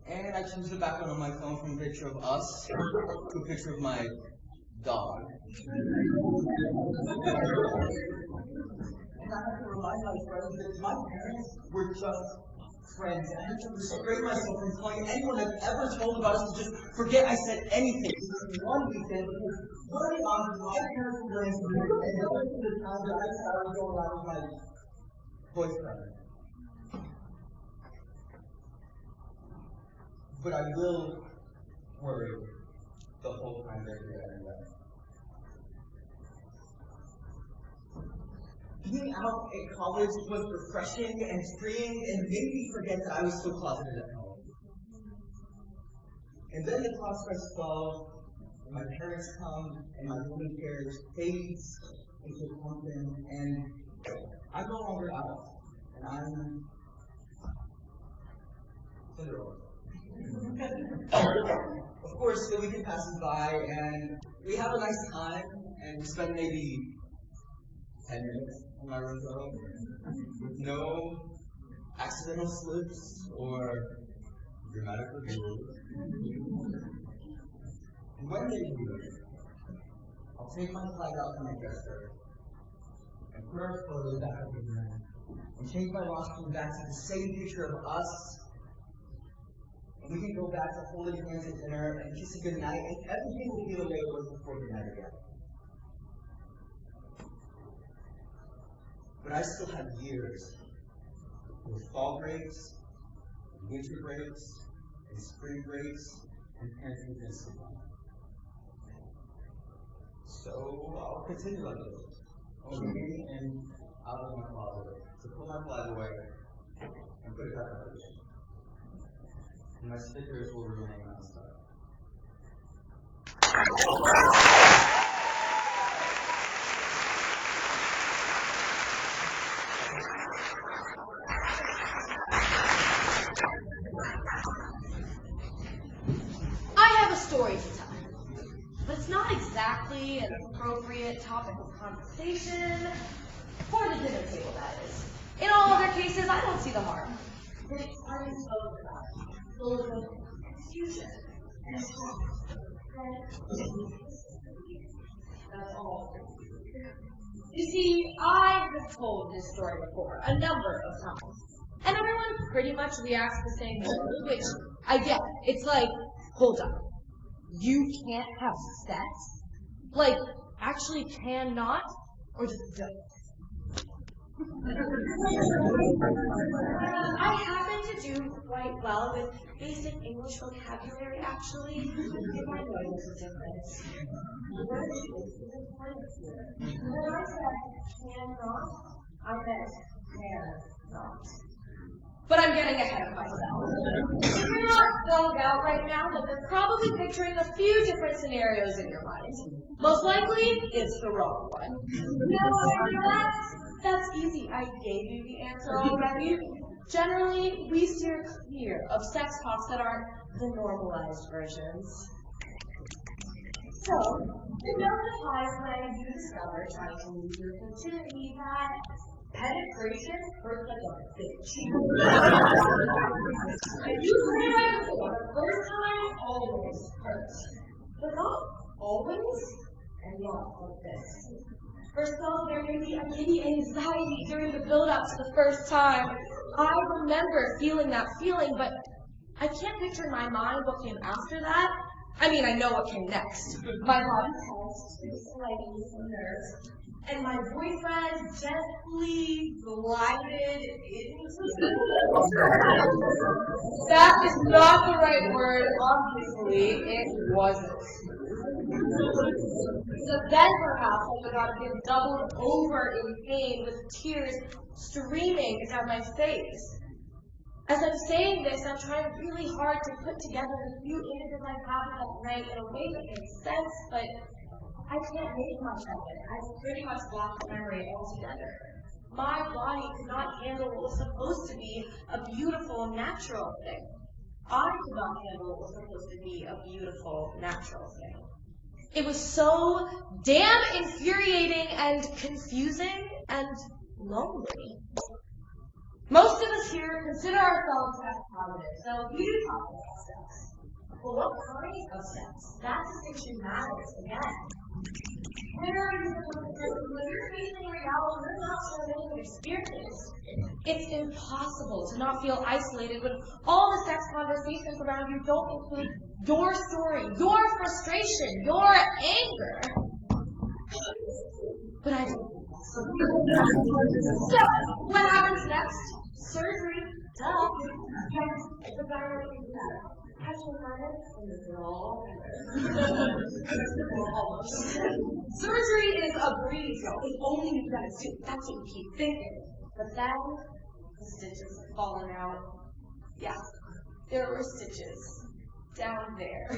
And I choose the background on my phone from a picture of us to a picture of my dog. And I have to remind my friends that my parents were just friends. And I have to restrain myself from telling anyone I've ever told about us to just forget I said anything. One weekend, early on, my parents were going to me, and the other to the town that I said I was going out with my boyfriend. But I will worry the whole time they're here anyway. Being out at college was refreshing and freeing and made me forget that I was so closeted at home. And then the clock strikes 12, and my parents come, and my woman carriage fades into a pumpkin, and I'm no longer out, and I'm Cinderella. Of course, the weekend passes by, and we have a nice time, and we spend maybe 10 minutes on my room phone with no accidental slips or dramatic reveals. And when they do, I'll take my flag out from my dresser and put our photos back up again and change my rostrum back to the same picture of us. And we can go back to holding hands at dinner and kissing goodnight, and everything will be the way it was before goodnight again. But I still have years with fall breaks, and winter breaks, and spring breaks, and parents' discipline. So I'll continue like this, over and out of my closet, to put my flag away, and put it back up again. And my stickers will remain unstuck. I have a story to tell, but it's not exactly an appropriate topic of conversation for the dinner table, that is. In all other cases, I don't see the harm. But it's unspoken about, full of confusion and shock. That's all. You see, I have told this story before a number of times, and everyone pretty much reacts the same way, which I get. It's like, hold up, you can't have sex? Like, actually cannot? Or just don't? I happen to do quite well with basic English vocabulary, actually. If I know there's a difference. When I said cannot, I meant cannot. But I'm getting ahead of myself. If you're not zoned out right now, then you're probably picturing a few different scenarios in your mind. Most likely, it's the wrong one. No, that's easy. I gave you the answer already. Generally, we steer clear of sex talks that aren't the normalized versions. So, it notifies when you discover trying to lose your virginity that penetration hurts like a bitch. And you say that before, the first time always hurts. But not always, and not like this. For some, there may be a giddy anxiety during the build-up to the first time. I remember feeling that feeling, but I can't picture in my mind what came after that. I mean, I know what came next. My body tensed, slightly some nerves, and my boyfriend gently glided into That is not the right word, obviously. It wasn't. So then perhaps I forgot to get doubled over in pain with tears streaming down my face. As I'm saying this, I'm trying really hard to put together the few images I have that night in a way that makes sense, but I can't make much of it. I've pretty much blocked memory altogether. My body could not handle what was supposed to be a beautiful, natural thing. I could not handle what was supposed to be a beautiful, natural thing. It was so damn infuriating and confusing and lonely. Most of us here consider ourselves sex positive, so we do talk about sex. But what kind of sex? That distinction matters again. Where are you supposed to when you're facing reality, you're not sure what you've experienced. It's impossible to not feel isolated when all the sex conversations around you don't include your story, your frustration, your anger. But I don't. So, what happens next? Surgery. Duh. The better way to do that. Surgery is a breeze, though. If only you got a suit. That's what we keep thinking. But then, the stitches have fallen out. Yeah, there were stitches. Down there.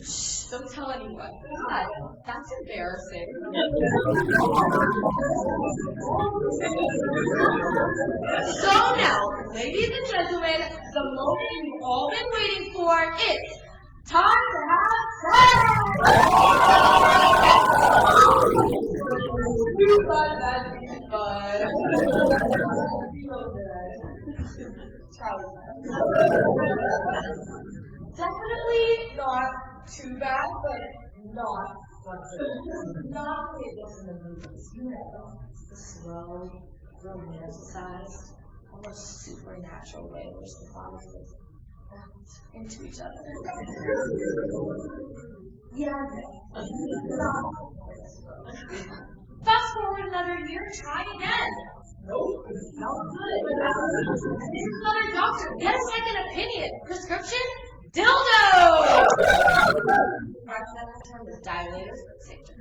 Shh, don't tell anyone. God, that's embarrassing. So now, ladies and gentlemen, the moment you've all been waiting for, it's time to have sex! You thought that'd be fun. Definitely not too bad, but not not the way it looks in the movies. You know, the slow, romanticized, almost supernatural way in which the bodies move into each other. Yeah, fast forward another year, try again. Nope, not good. Here's another doctor. Get a second opinion. Prescription? Dildo! Correct, that term is dilated fixation.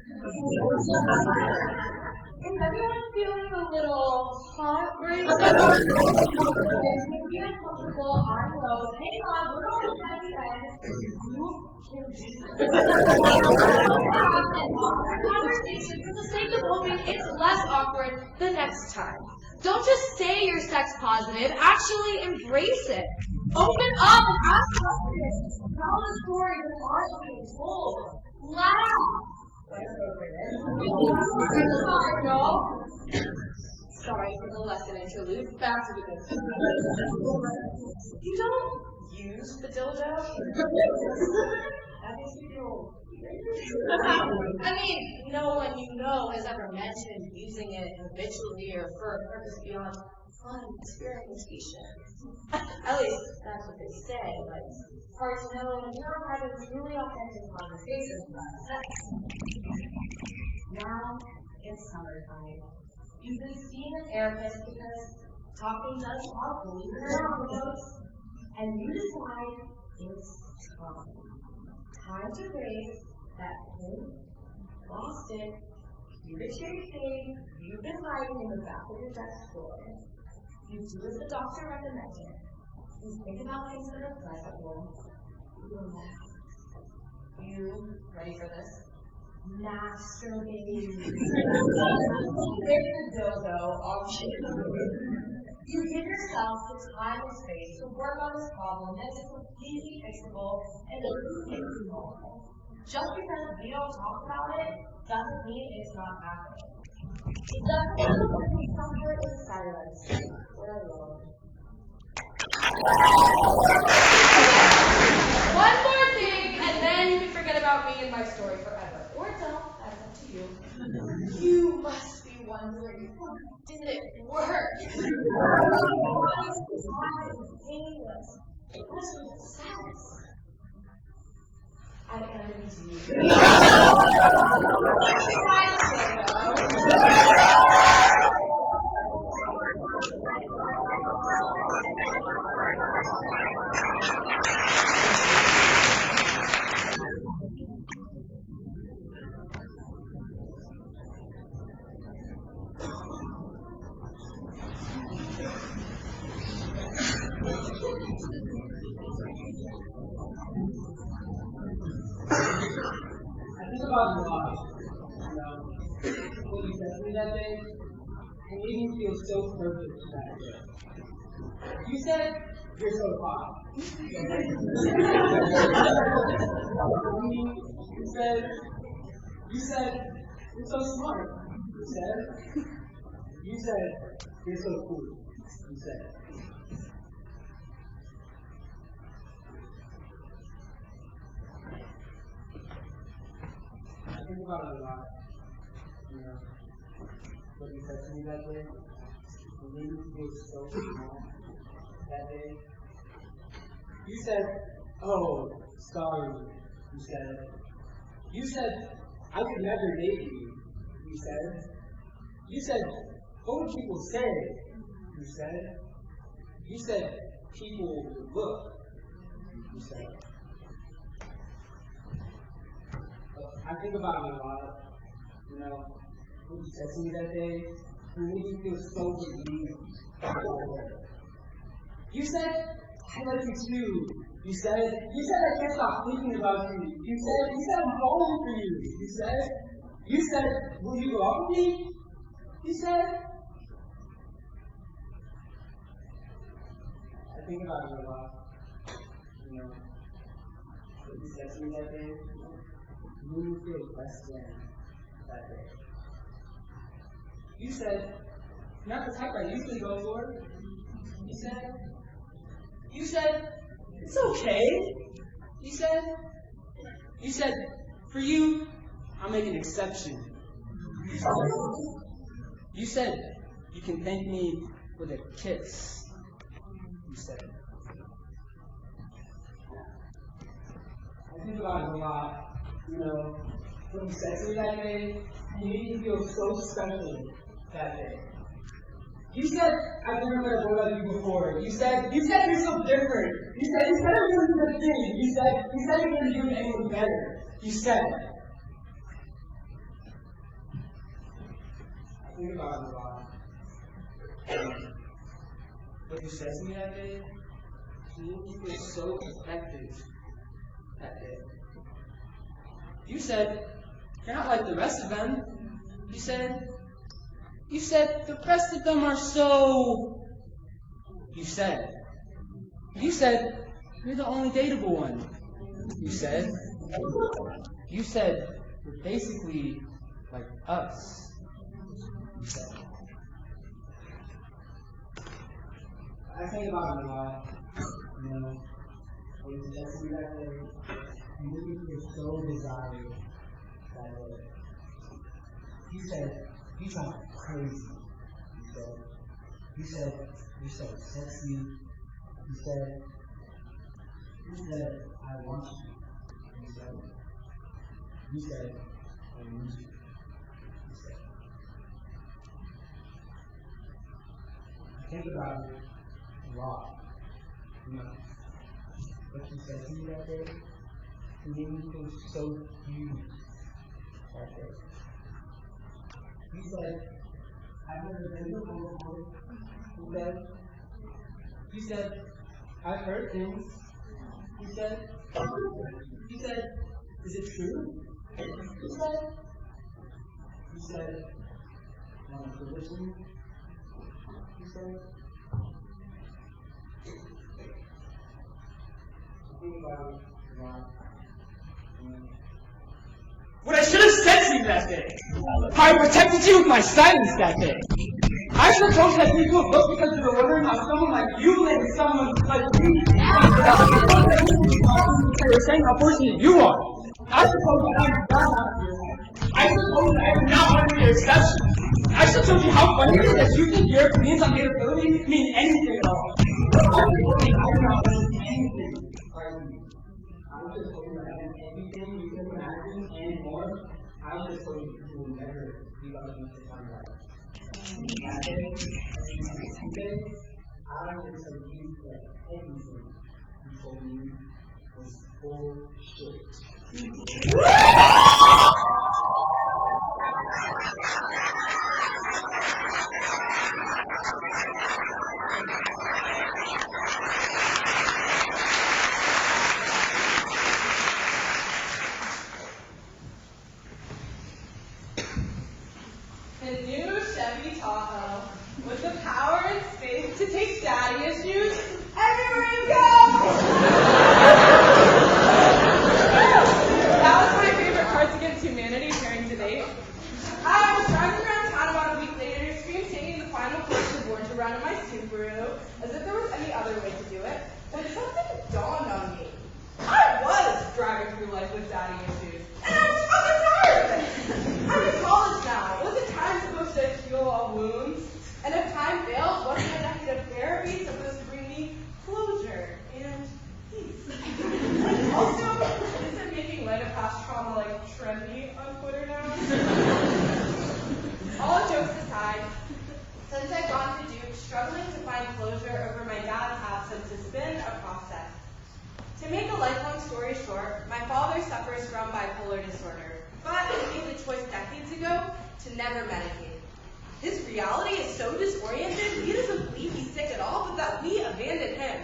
Is everyone feeling a little hot right now? If you feel uncomfortable on your own, hang on, we're not at the end. You can do conversation for the sake of hoping it's less awkward the next time. Don't just say you're sex positive, actually embrace it. Open up and ask questions. Tell the story that aren't being told. Laugh. Sorry for the lesson interlude. Back to the good stuff. You don't use the dildo? That makes me feel weird. I mean, no one you know has ever mentioned using it habitually or for a purpose beyond fun experimentation. At least that's what they say, but it's hard to know when you're not having truly authentic conversations about sex. Now it's summertime. You've been seeing a therapist because talking does help, believe it or not, folks. And you decide it's time to raise that pink, plastic, cute thing you've been hiding in the back of your desk drawer. You do as the doctor recommended. You think about things that are pleasurable. You relax. You, ready for this? Masturbate. With the dildo on the You give yourself the time and space to work on this problem that is completely fixable and completely normal. Just because we don't talk about it doesn't mean it's not happening. It doesn't mean comfort in silence. We're alone. One more thing, and then you can forget about me and my story forever. Or don't, that's up to you. You must be wondering, did it work? It was painless. It wasn't sex. I envy you. I think about it a lot. What you said to me that day, it made me feel so perfect that day. You said, you're so hot. You said, you're so smart. You said, you're so cool. You said. I think about it a lot. What you said to me that day, it made me feel so small that day. You said, oh, sorry, you said, I could never date you, you said, what would people say, you said, people would look, I think about it a lot, what you said to me that day, it made me feel so relieved. You said, I like you too. You said I can't stop thinking about you. You said I'm falling for you. You said, will you go out with me? You said. I think about it a lot. What you said to me that day, you made me feel less than that day. You said, not the type I usually go for. You said, it's okay. You said, for you, I'll make an exception. You said, you can thank me with a kiss. You said. I think about it a lot. What you said to me that day, you made me feel so special that day. You said I've never met a boy like you before. You said you're so different. You said I'm doing good things. You said you're gonna do anything better. You said. I think about it a lot. What you said to me that day, you were so effective that day. You said you're not like the rest of them. You said the rest of them are so. You said you're the only dateable one. You said you're basically like us. You said. I think about it a lot. You know, when you said to me that day, you were so desired that day. You said you sound crazy. You said you're so sexy. You said I want you. You said I need you. You said I think about it a lot. You know, what you said to me that day, it made me feel so huge that day. You said I've never been to before. You said I've heard things. You said, is it true? You said, want to listen? You said, think about it a lot. What I should have said to you that day, how I protected you with my silence that day. I should have told you that people would look because they were wondering how someone like you and someone like me, they were saying how fortunate you are. I should have told you I'm not out here. I should have told you I am not one of your exceptions. I should have told you how funny it is that you think your opinions on dateability mean anything at all. I should have told you I do not mean anything. I should have told you that everything you can imagine and more. I should have told you you will never be lucky enough to find out. That day, I would tell you that everything you told me was bullshit. The new Chevy Tahoe with the power and space to take daddy issues everywhere you go! That was my favorite Cards Against Humanity pairing to date. I was driving around town about a week later, scream singing the final chorus of Born to Run in my Subaru, as if there was any other way to do it, when something dawned on me. I was driving through life with daddy issues, and I was fucking tired of it! I'm in college now. Wasn't time supposed to heal all wounds? And if time failed, wasn't a decade of therapy supposed to bring me closure and peace? Also, isn't making light of past trauma like trendy on Twitter now? All jokes aside, since I've gone to Duke, struggling to find closure over my dad's absence has been a process. To make a lifelong story short, my father suffers from bipolar disorder, but he made the choice decades ago to never medicate. His reality is so disoriented, he doesn't believe he's sick at all, but that we abandoned him.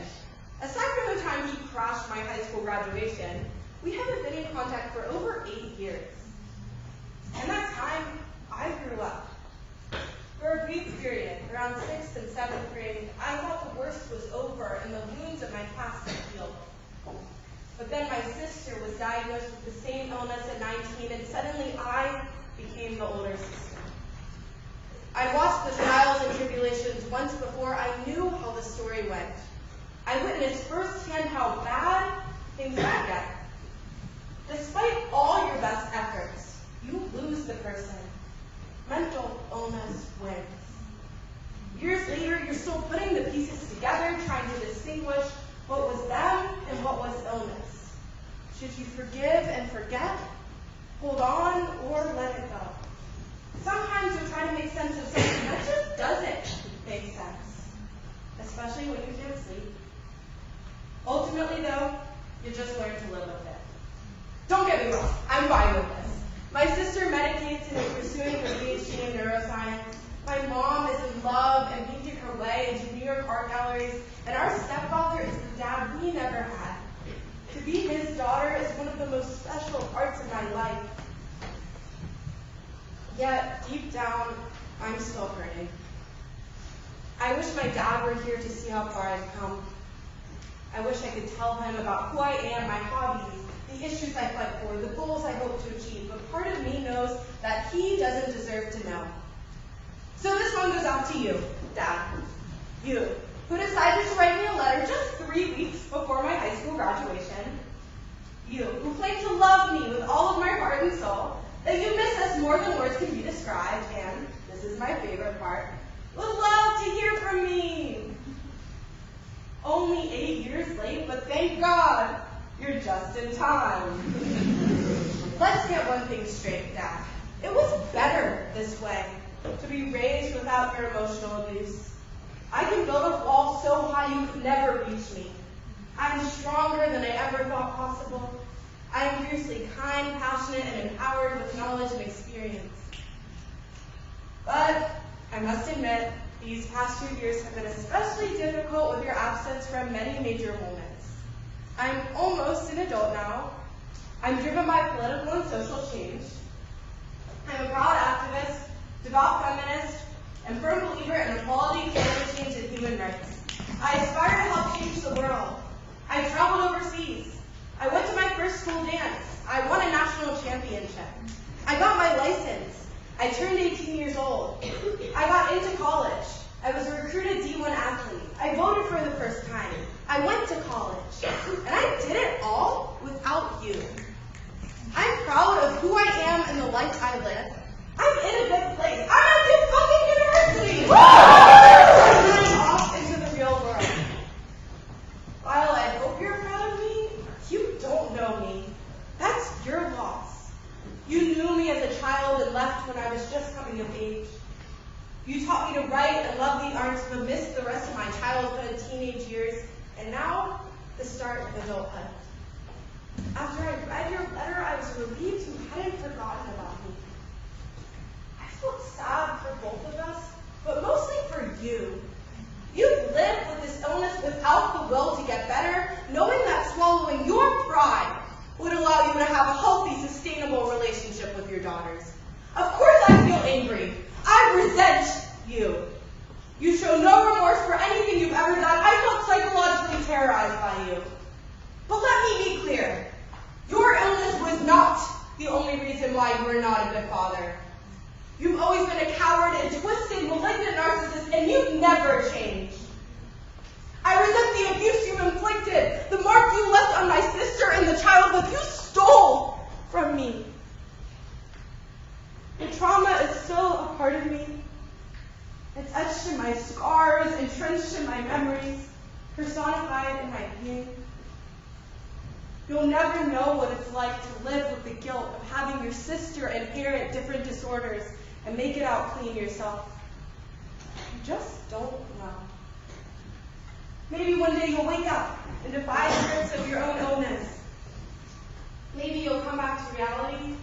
Aside from the time he crashed my high school graduation, we haven't been in contact for over 8 years. In that time, I grew up. For a brief period, around 6th and 7th grade, I thought the worst was over and the wounds of my past had healed. But then my sister was diagnosed with the same illness at 19, and suddenly I became the older sister. I watched the trials and tribulations once before I knew how the story went. I witnessed firsthand how bad things could get. Despite all your best efforts, you lose the person. Mental illness wins. Years later, you're still putting the pieces together, trying to distinguish what was them and what was illness. Should you forgive and forget, hold on, or let it go? Sometimes you're trying to make sense of something that just doesn't make especially when you can't sleep. Ultimately, though, you just learn to live with it. Don't get me wrong, I'm fine with this. My sister medicates and is pursuing her PhD in neuroscience. My mom is in love and painting her way into New York art galleries, and our stepfather is the dad we never had. To be his daughter is one of the most special parts of my life. Yet, deep down, I'm still hurting. I wish my dad were here to see how far I've come. I wish I could tell him about who I am, my hobbies, the issues I fight for, the goals I hope to achieve, but part of me knows that he doesn't deserve to know. So this one goes out to you, Dad. You, who decided to write me a letter just 3 weeks before my high school graduation. You, who claimed to love me with all of my heart and soul, that you miss us more than words can be described, and, this is my favorite part, would love to hear from me. Only 8 years late, but thank God, you're just in time. Let's get one thing straight, Dad. It was better this way, to be raised without your emotional abuse. I can build a wall so high you could never reach me. I'm stronger than I ever thought possible. I am fiercely kind, passionate, and empowered with knowledge and experience. But I must admit, these past 2 years have been especially difficult with your absence from many major moments. I'm almost an adult now. I'm driven by political and social change. I'm a proud activist, devout feminist, and firm believer in equality, climate change, and human rights. I aspire to help change the world. I traveled overseas. I went to my first school dance. I won a national championship. I got my license. I turned 18 years old. I got into college. I was a recruited D1 athlete. I voted for the first time. I went to college. And I did it all without you. I'm proud of who I am and the life I live. I'm in a good place. I'm at this fucking university! I'm off into the real world. While I hope you're proud of me, you don't know me. That's your loss. You knew me as a child and left when I was just coming of age. You taught me to write and love the arts, but missed the rest of my childhood and teenage years, and now, the start of adulthood. After I read your letter, I was relieved you hadn't forgotten about me. I felt sad for both of us, but mostly for you. You've lived with this illness without the will to get better, knowing that swallowing your pride would allow you to have a healthy, sustainable relationship with your daughters. Of course I feel angry. I resent you. You show no remorse for anything you've ever done. I felt psychologically terrorized by you. But let me be clear. Your illness was not the only reason why you were not a good father. You've always been a coward and twisted, malignant narcissist, and you've never changed. I resent the abuse you've inflicted, the mark you left on my sister and the childhood you stole from me. The trauma is still a part of me. It's etched in my scars, entrenched in my memories, personified in my being. You'll never know what it's like to live with the guilt of having your sister inherit different disorders and make it out clean yourself. You just don't know. Maybe one day you'll wake up and defy the grips of your own illness. Maybe you'll come back to reality.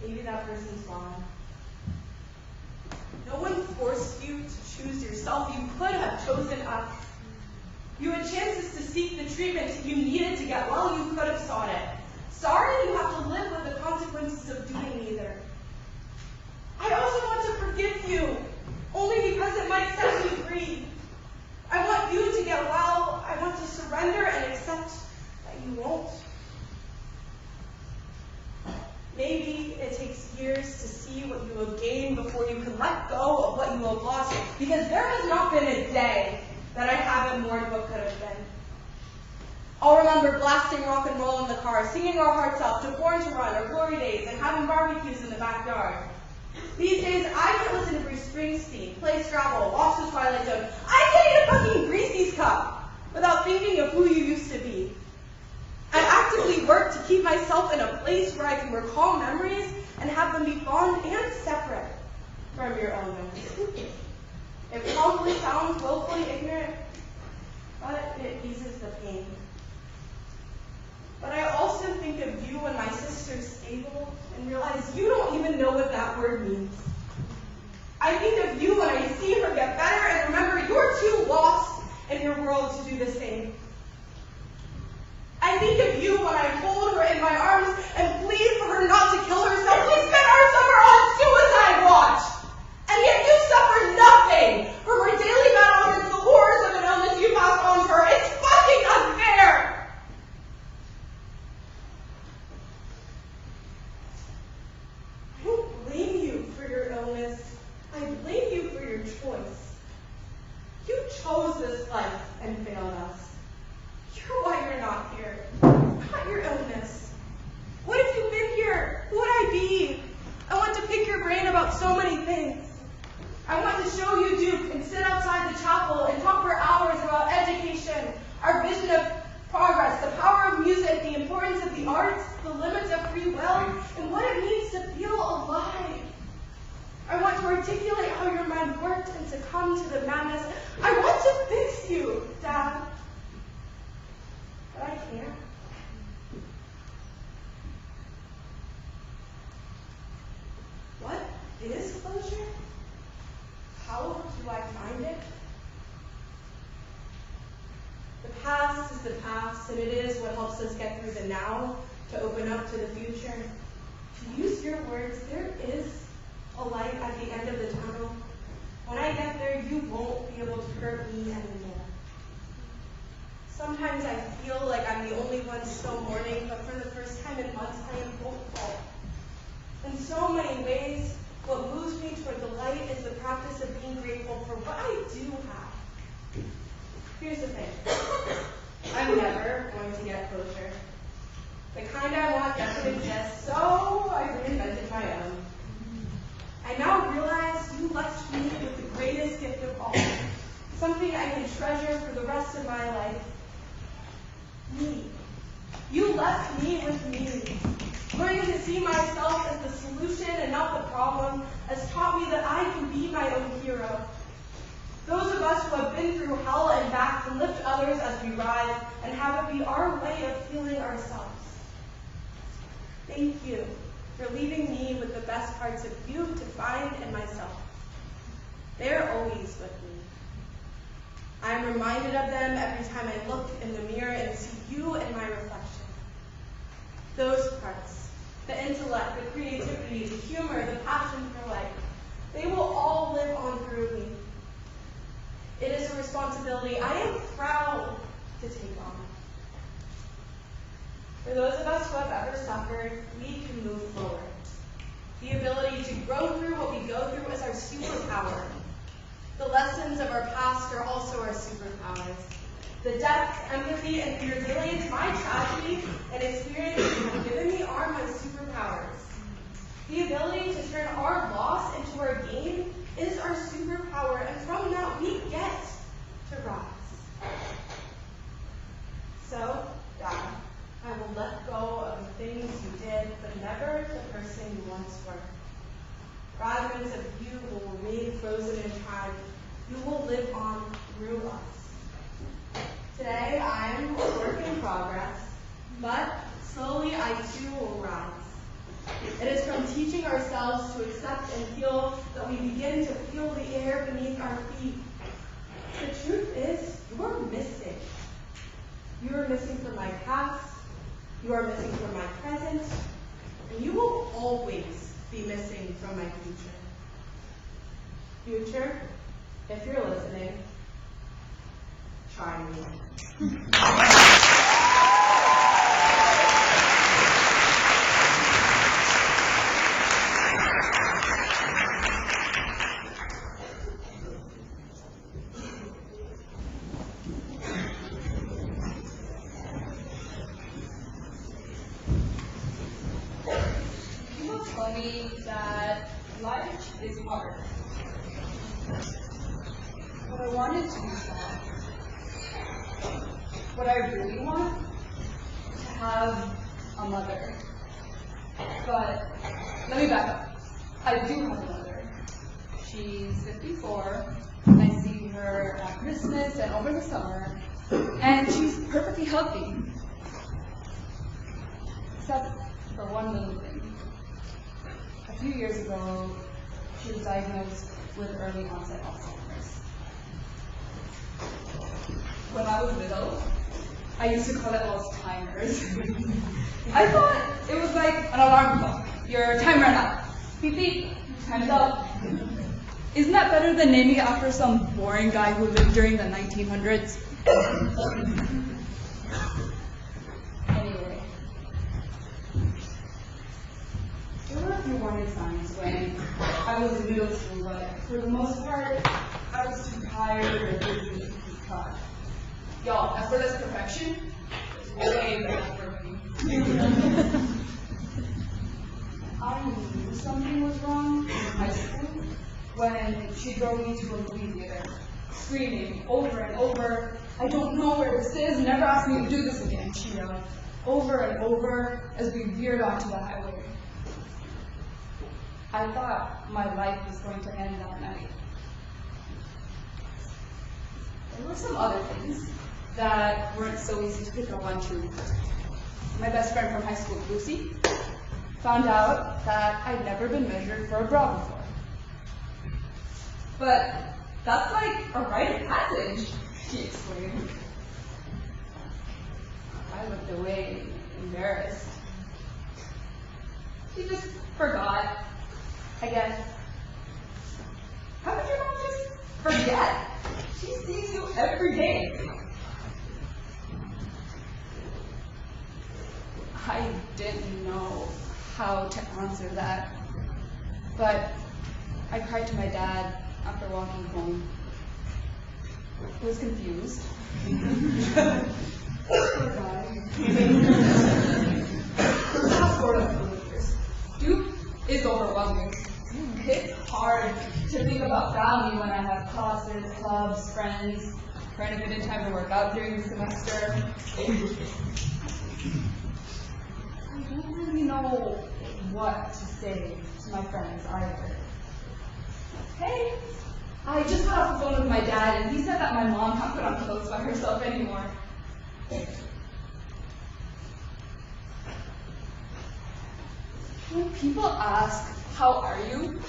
Maybe that person's gone. No one forced you to choose yourself. You could have chosen us. You had chances to seek the treatment you needed to get well. You could have sought it. Sorry you have to live with the consequences of doing neither. I also want to forgive you, only because it might set me free. I want you to get well. I want to surrender and accept that you won't. Maybe it takes years to see what you have gained before you can let go of what you have lost, because there has not been a day that I haven't mourned what could have been. I'll remember blasting rock and roll in the car, singing our hearts out to Born to Run or Glory Days, and having barbecues in the backyard. These days, I can listen to Bruce Springsteen, play Scrabble, watch The Twilight Zone. I can eat a fucking Reese's cup without thinking of who you used to be. I actively work to keep myself in a place where I can recall memories and have them be fond and separate from your own memories. It probably sounds willfully ignorant, but it eases the pain. But I also think of you when my sister's stable and realize you don't even know what that word means. I think of you when I see her get better and remember you're too lost in your world to do the same. I think of you when I hold her in my arms and plead for her not to kill herself. We spent our summer on suicide watch, and yet you suffer nothing from her daily battle against the horrors of an illness you passed on to her. It's fucking unfair. I don't blame you for your illness. I blame you for your choice. You chose this life and failed us. You're why you're not here, not your illness. What if you'd been here? Who would I be? I want to pick your brain about so many things. I want to show you Duke and sit outside the chapel and talk for hours about education, our vision of progress, the power of music, the importance of the arts, the limits of free will, and what it means to feel alive. I want to articulate how your mind worked and succumb to the madness. I want to fix you, Dad. But I can't. What is closure? How do I find it? The past is the past, and it is what helps us get through the now to open up to the future. To use your words, there is a light at the end of the tunnel. When I get there, you won't be able to hurt me anymore. Sometimes I feel like I'm the only one still mourning, but for the first time in months, I am hopeful. In so many ways, what moves me toward the light is the practice of being grateful for what I do have. Here's the thing. I'm never going to get closure. The kind I want doesn't exist, so I reinvented my own. I now realize you left me with the greatest gift of all, something I can treasure for the rest of my life. Me. You left me with me. Learning to see myself as the solution and not the problem has taught me that I can be my own hero. Those of us who have been through hell and back can lift others as we rise and have it be our way of healing ourselves. Thank you for leaving me with the best parts of you to find in myself. They're always with me. I'm reminded of them every time I look in the mirror and see you in my reflection. Those parts, the intellect, the creativity, the humor, the passion for life, they will all live on through me. It is a responsibility I am proud to take on. For those of us who have ever suffered, we can move forward. The ability to grow through what we go through is our superpower. The lessons of our past are also our superpowers. The depth, empathy, and the resilience my tragedy and experiences have given me are my superpowers. The ability to turn our loss into our gain is our superpower, and from that we get to rise. So, God, I will let go of the things you did, but never the person you once were. Fragments of you will remain frozen in time. You will live on through us. Today, I am a work in progress, but slowly I too will rise. It is from teaching ourselves to accept and feel that we begin to feel the air beneath our feet. The truth is, you are missing. You are missing from my past, you are missing from my present, and you will always be missing from my future. Future, if you're listening, try me. Me that life is hard. But I wanted to be strong. What I really want is to have a mother. But let me back up. I do have a mother. She's 54. I see her at Christmas and over the summer, and she's perfectly healthy. Except for one little thing. A few years ago, she was diagnosed with early onset Alzheimer's. When I was little, I used to call it Alzheimer's. I thought it was like an alarm clock. Your time ran out. Beep beep, time's up. Isn't that better than naming it after some boring guy who lived during the 1900s? Anyway, there were a few warning signs when I was in middle school, but for the most part, I was too tired or busy to keep track. Y'all, effortless perfection is way better for me. I knew something was wrong in high school when she drove me to a movie theater, screaming over and over, "I don't know where this is, never ask me to do this again," she yelled, over and over as we veered onto the highway. I thought my life was going to end that night. There were some other things that weren't so easy to pick up on too. My best friend from high school, Lucy, found out that I'd never been measured for a bra before. "But that's like a rite of passage," she explained. I looked away, embarrassed. She just forgot, I guess. How could your mom just forget? She sees you every day. I didn't know how to answer that, but I cried to my dad after walking home. He was confused. Poor guy. Fast forward a few years. Duke is overwhelming. It's hard to think about family when I have classes, clubs, friends, trying to fit in time to work out during the semester. I don't really know what to say to my friends either. Hey, I just got off the phone with my dad, and he said that my mom can't put on clothes by herself anymore. When people ask, "How are you?"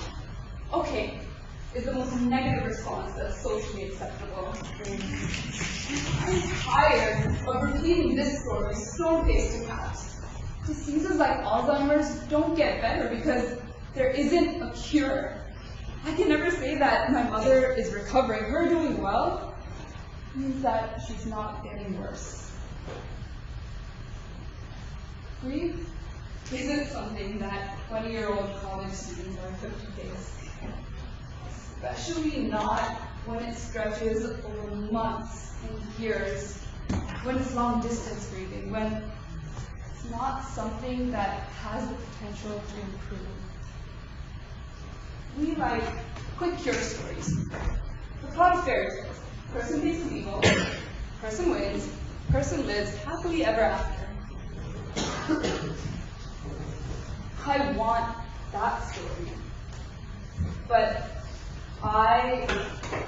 "Okay," is the most negative response that's socially acceptable. I'm tired of repeating this story stone faced to cats. Diseases like Alzheimer's don't get better because there isn't a cure. I can never say that my mother is recovering. Her doing well means that she's not getting worse. Grief isn't something that 20-year-old college students are equipped to face. Especially not when it stretches over months and years, when it's long-distance grieving, when it's not something that has the potential to improve. We like quick cure stories. The plot of fairy tales. Person beats evil, person wins, person lives happily ever after. I want that story. But I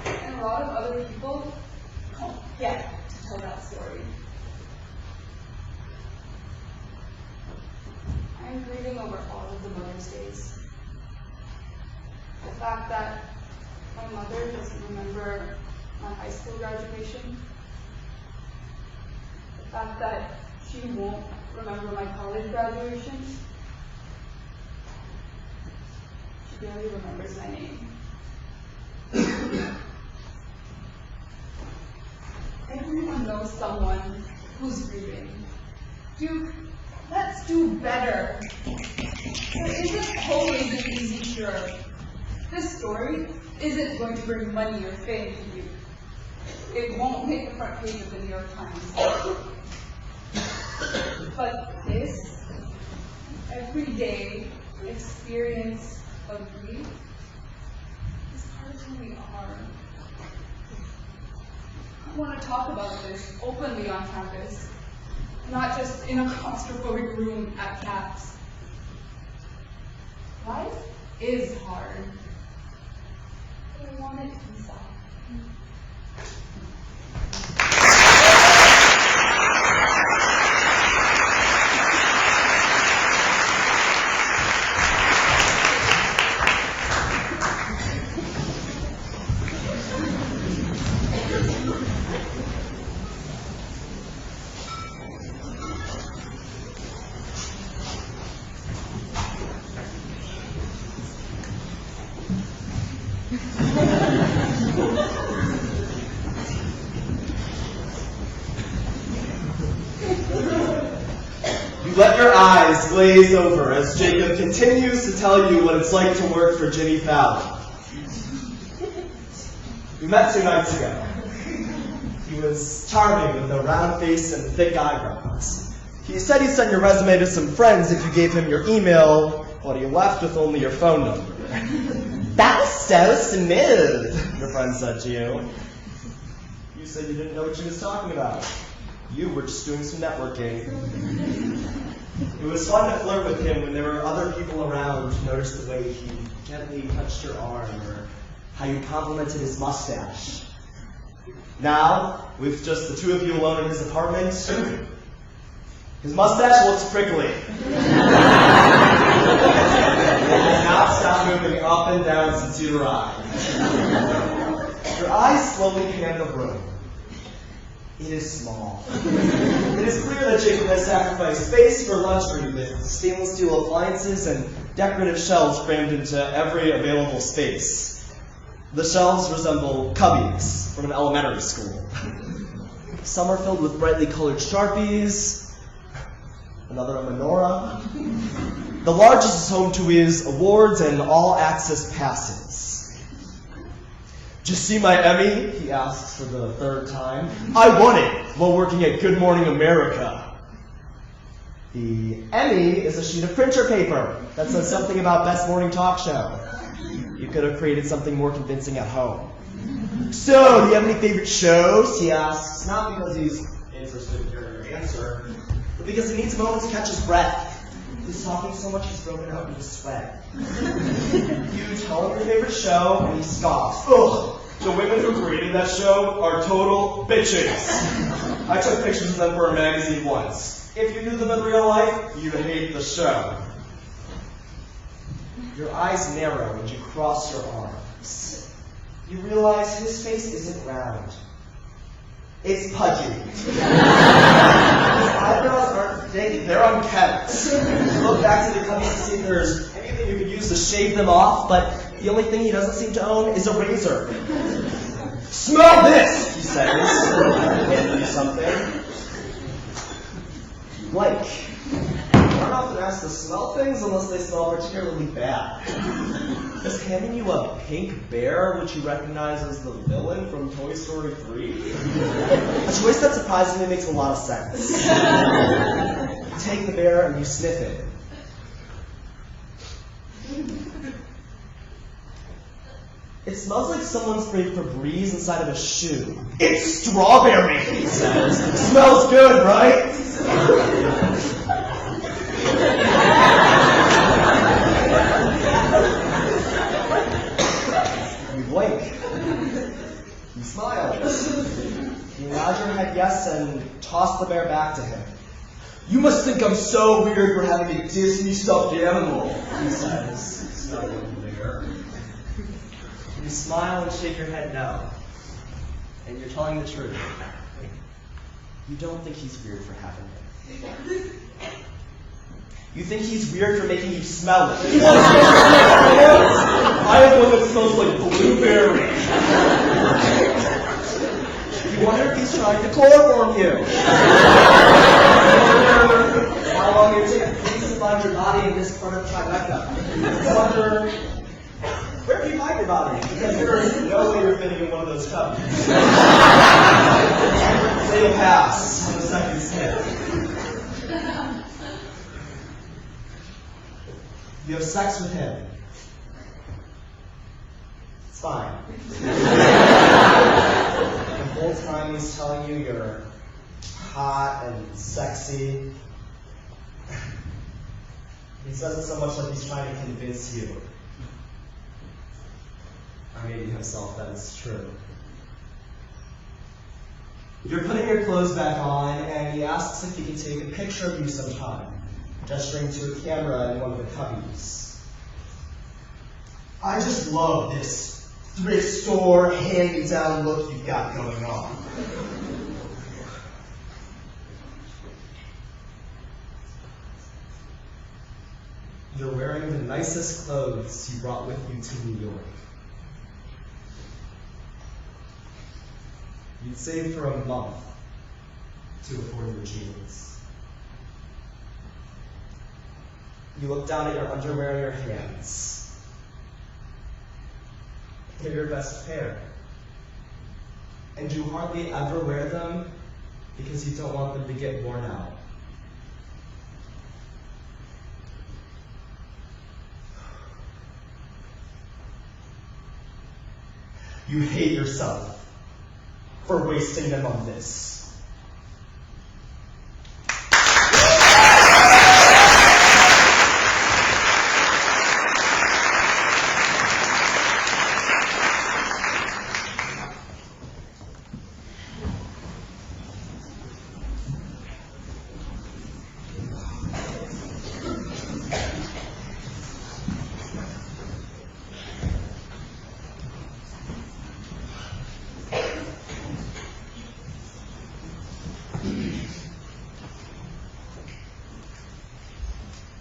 and a lot of other people don't get to tell that story. I'm grieving over all of the Mother's Days. The fact that my mother doesn't remember my high school graduation. The fact that she won't remember my college graduation. She barely remembers my name. Everyone knows someone who's grieving. Duke, let's do better. There isn't always an easy cure. This story isn't going to bring money or fame to you. It won't make the front page of the New York Times. But this everyday experience of grief is part of who we are. I want to talk about this openly on campus, not just in a claustrophobic room at CAPS. Life is hard. I want it to be soft. You let your eyes glaze over as Jacob continues to tell you what it's like to work for Jimmy Fallon. We met 2 nights ago. He was charming with a round face and thick eyebrows. He said he'd send your resume to some friends if you gave him your email, but he left with only your phone number. That was so smooth, your friend said to you. You said you didn't know what she was talking about. You were just doing some networking. It was fun to flirt with him when there were other people around who noticed the way he gently touched your arm or how you complimented his mustache. Now, with just the 2 of you alone in his apartment, his mustache looks prickly. He has not stopped moving up and down since you arrived. Your eyes slowly pan the room. It is small. It is clear that Jacob has sacrificed space for luxury with stainless steel appliances and decorative shelves crammed into every available space. The shelves resemble cubbies from an elementary school. Some are filled with brightly colored Sharpies, another a menorah. The largest is home to his awards and all-access passes. Did you see my Emmy? He asks for the 3rd time. I won it while working at Good Morning America. The Emmy is a sheet of printer paper that says something about Best Morning Talk Show. You could have created something more convincing at home. So, do you have any favorite shows? He asks, not because he's interested in hearing your answer, but because he needs a moment to catch his breath. He's talking so much he's broken out into sweat. You tell him your favorite show, and he scoffs. Ugh! The women who created that show are total bitches. I took pictures of them for a magazine once. If you knew them in real life, you'd hate the show. Your eyes narrow and you cross your arms. You realize his face isn't round. It's pudgy. His eyebrows aren't thick, they're unkempt. You look back to the cubbies to see if there's anything you could use to shave them off, but the only thing he doesn't seem to own is a razor. Smell this, he says, handing you something. Like, you aren't often asked to smell things unless they smell particularly bad. Is handing you a pink bear, which you recognize as the villain from Toy Story 3? A choice that surprisingly makes a lot of sense. You take the bear and you sniff it. It smells like someone sprayed Febreze inside of a shoe. It's strawberry, he says. It smells good, right? You blink. He smiles. You nod your head yes and toss the bear back to him. You must think I'm so weird for having a Disney stuffed animal, he says, snuggling the bear. You smile and shake your head no. And you're telling the truth. You don't think he's weird for having it. You think he's weird for making you smell it. I have one that smells like blueberry. You wonder if he's trying to chloroform you. You wonder how long it takes to find your body in this part of Tribeca. You wonder, where do you hide your body? Because there's no way you're fitting in one of those cubbies. Say you'll pass on the second sniff. You have sex with him. It's fine. The whole time he's telling you you're hot and sexy. He says it so much like he's trying to convince you. Maybe himself, that is true. You're putting your clothes back on, and he asks if he can take a picture of you sometime, gesturing to a camera in one of the cubbies. I just love this thrift store, hand-me-down look you've got going on. You're wearing the nicest clothes you brought with you to New York. You'd save for a month to afford your jeans. You look down at your underwear in your hands. They're your best pair. And you hardly ever wear them because you don't want them to get worn out. You hate yourself for wasting them on this.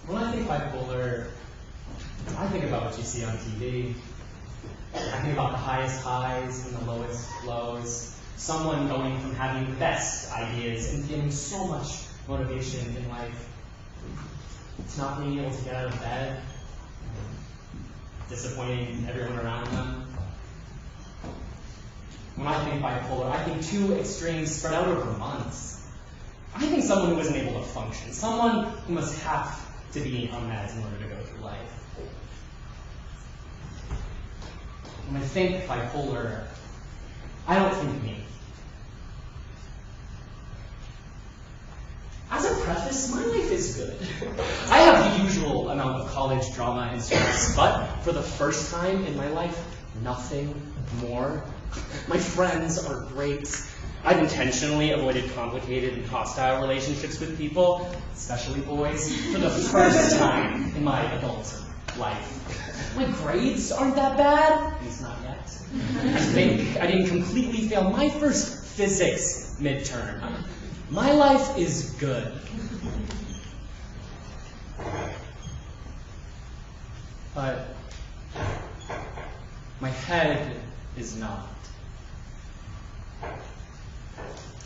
When I think bipolar, I think about what you see on TV. I think about the highest highs and the lowest lows. Someone going from having the best ideas and feeling so much motivation in life to not being able to get out of bed, disappointing everyone around them. When I think bipolar, I think two extremes spread out over months. I think someone who isn't able to function, someone who must have to be on meds in order to go through life. When I think bipolar, I don't think me. As a preface, my life is good. I have the usual amount of college drama and stress, but for the first time in my life, nothing more. My friends are great. I've intentionally avoided complicated and hostile relationships with people, especially boys, for the first time in my adult life. My grades aren't that bad, at least not yet. I think I didn't completely fail my first physics midterm. My life is good. But my head is not.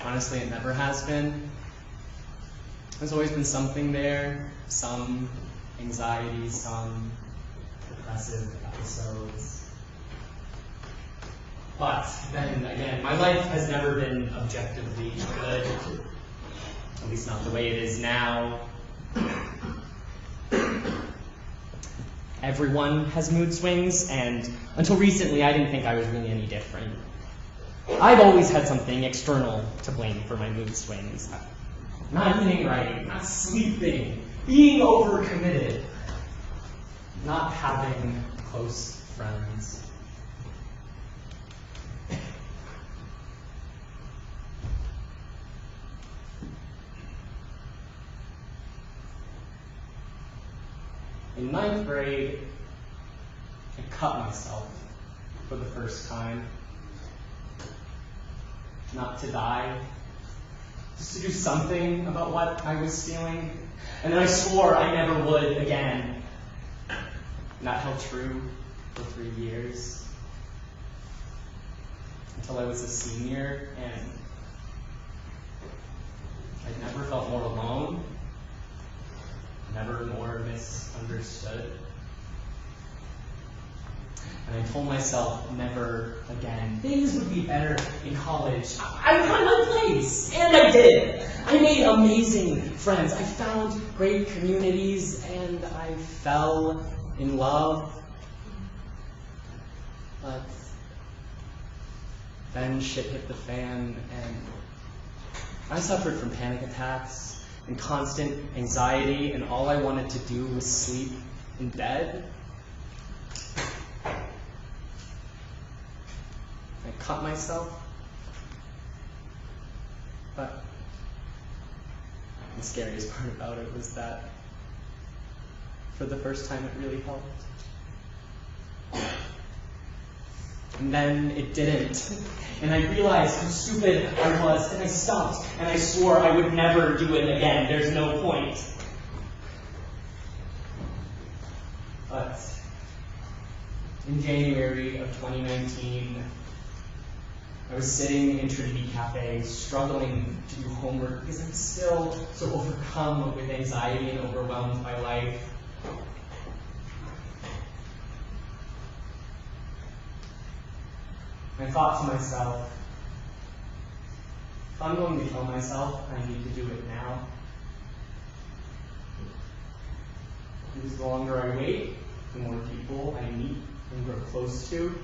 Honestly, it never has been. There's always been something there, some anxiety, some depressive episodes. But then again, my life has never been objectively good, at least not the way it is now. Everyone has mood swings, and until recently, I didn't think I was really any different. I've always had something external to blame for my mood swings. Not eating right, not sleeping, being overcommitted, not having close friends. In 9th grade, I cut myself for the first time. Not to die, just to do something about what I was feeling. And then I swore I never would again. And that held true for 3 years. Until I was a senior, and I'd never felt more alone, never more misunderstood. And I told myself, never again. Things would be better in college. I would find my place, and I did. I made amazing friends. I found great communities, and I fell in love. But then shit hit the fan, and I suffered from panic attacks and constant anxiety, and all I wanted to do was sleep in bed. cut myself. But the scariest part about it was that for the first time it really helped. And then it didn't. And I realized how stupid I was, and I stopped, and I swore I would never do it again. There's no point. But in January of 2019, I was sitting in Trinity Cafe, struggling to do homework because I'm still so overcome with anxiety and overwhelmed by life. I thought to myself, if I'm going to kill myself, I need to do it now. Because the longer I wait, the more people I meet and grow close to,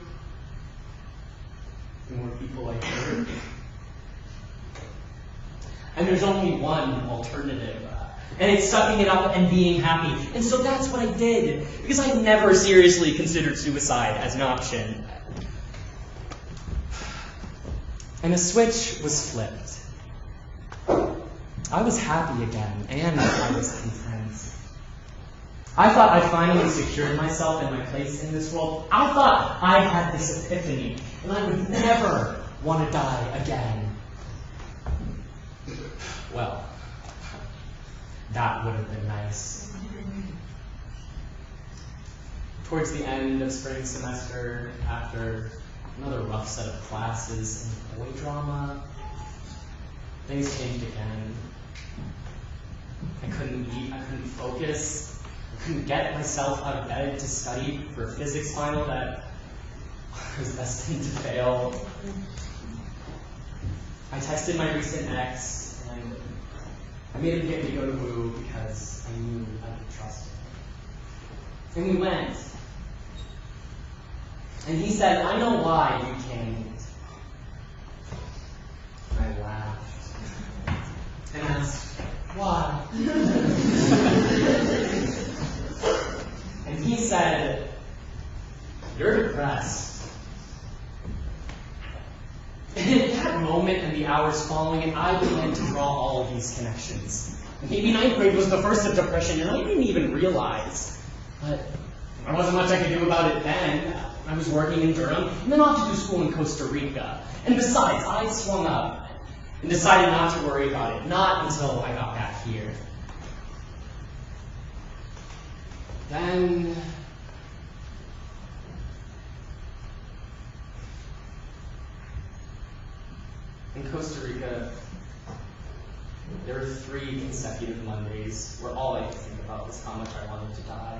the more people I hurt. And there's only one alternative, and it's sucking it up and being happy. And so that's what I did, because I never seriously considered suicide as an option. And a switch was flipped. I was happy again, and I was content. I thought I finally secured myself and my place in this world. I thought I had this epiphany, and I would never want to die again. Well, that would have been nice. Towards the end of spring semester, after another rough set of classes and boy drama, things changed again. I couldn't eat, I couldn't focus, I couldn't get myself out of bed to study for a physics final that I was destined to fail. I texted my recent ex, and I made him get me to go to Woo because I knew I could trust him. And we went. And he said, "I know why you can't." And I laughed and asked, "Why?" And he said, "You're depressed." And at that moment and the hours following it, I began to draw all of these connections. Maybe ninth grade was the first of depression, and I didn't even realize. But there wasn't much I could do about it then. I was working in Durham, and then off to do school in Costa Rica. And besides, I swung up and decided not to worry about it, not until I got back here. Then in Costa Rica, there were 3 consecutive Mondays where all I could think about was how much I wanted to die.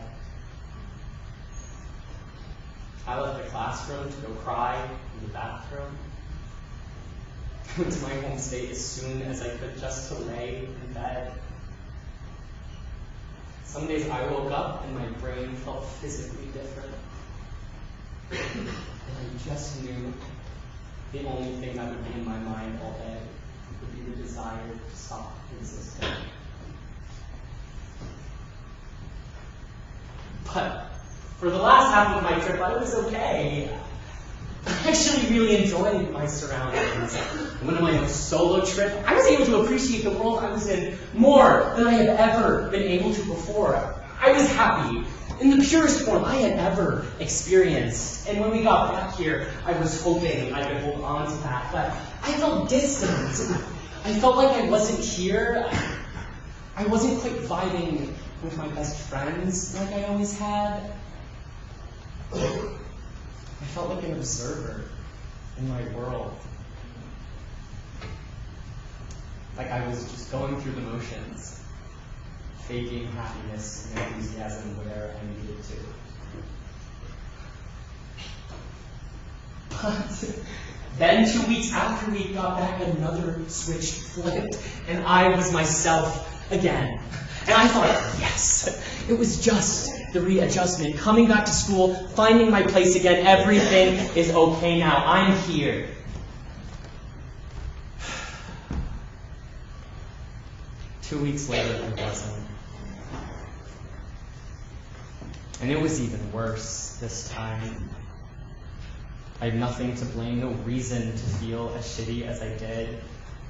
I left the classroom to go cry in the bathroom. I went to my home state as soon as I could just to lay in bed. Some days I woke up and my brain felt physically different. And I just knew the only thing that would be in my mind all day would be the desire to stop existing. But for the last half of my trip, I was okay. I actually really enjoyed my surroundings. When on my solo trip, I was able to appreciate the world I was in more than I had ever been able to before. I was happy in the purest form I had ever experienced. And when we got back here, I was hoping I could hold on to that, but I felt distant. I felt like I wasn't here. I wasn't quite vibing with my best friends like I always had. I felt like an observer in my world. Like I was just going through the motions, faking happiness and enthusiasm where I needed to. But then 2 weeks after we got back, another switch flipped, and I was myself again. And I thought, yes, it was just the readjustment. Coming back to school, finding my place again, everything is okay now. I'm here. Two weeks later, I wasn't. And it was even worse this time. I had nothing to blame, no reason to feel as shitty as I did,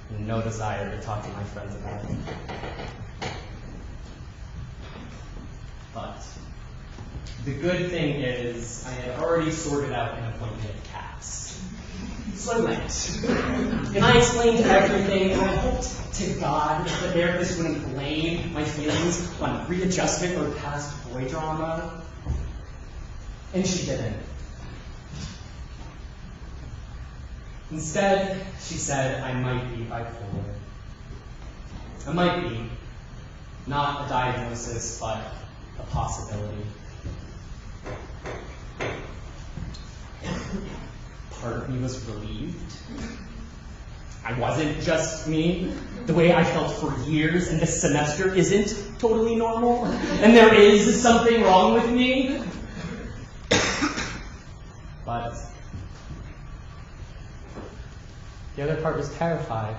and no desire to talk to my friends about it. But the good thing is I had already sorted out an appointment at CAPS. So I went. And I explained everything, and I hoped to God the therapist wouldn't blame my feelings on readjustment or past boy drama. And she didn't. Instead, she said I might be bipolar. I might be. Not a diagnosis, but a possibility. Part of me was relieved. I wasn't just me. The way I felt for years and this semester isn't totally normal. And there is something wrong with me. But the other part was terrified.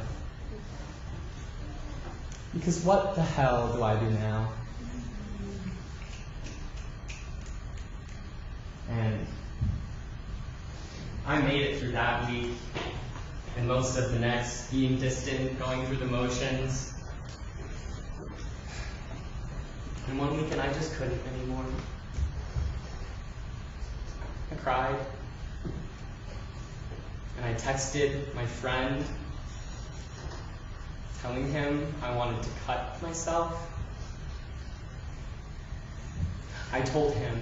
Because what the hell do I do now? And I made it through that week, and most of the next, being distant, going through the motions. And one weekend I just couldn't anymore. I cried. And I texted my friend, telling him I wanted to cut myself. I told him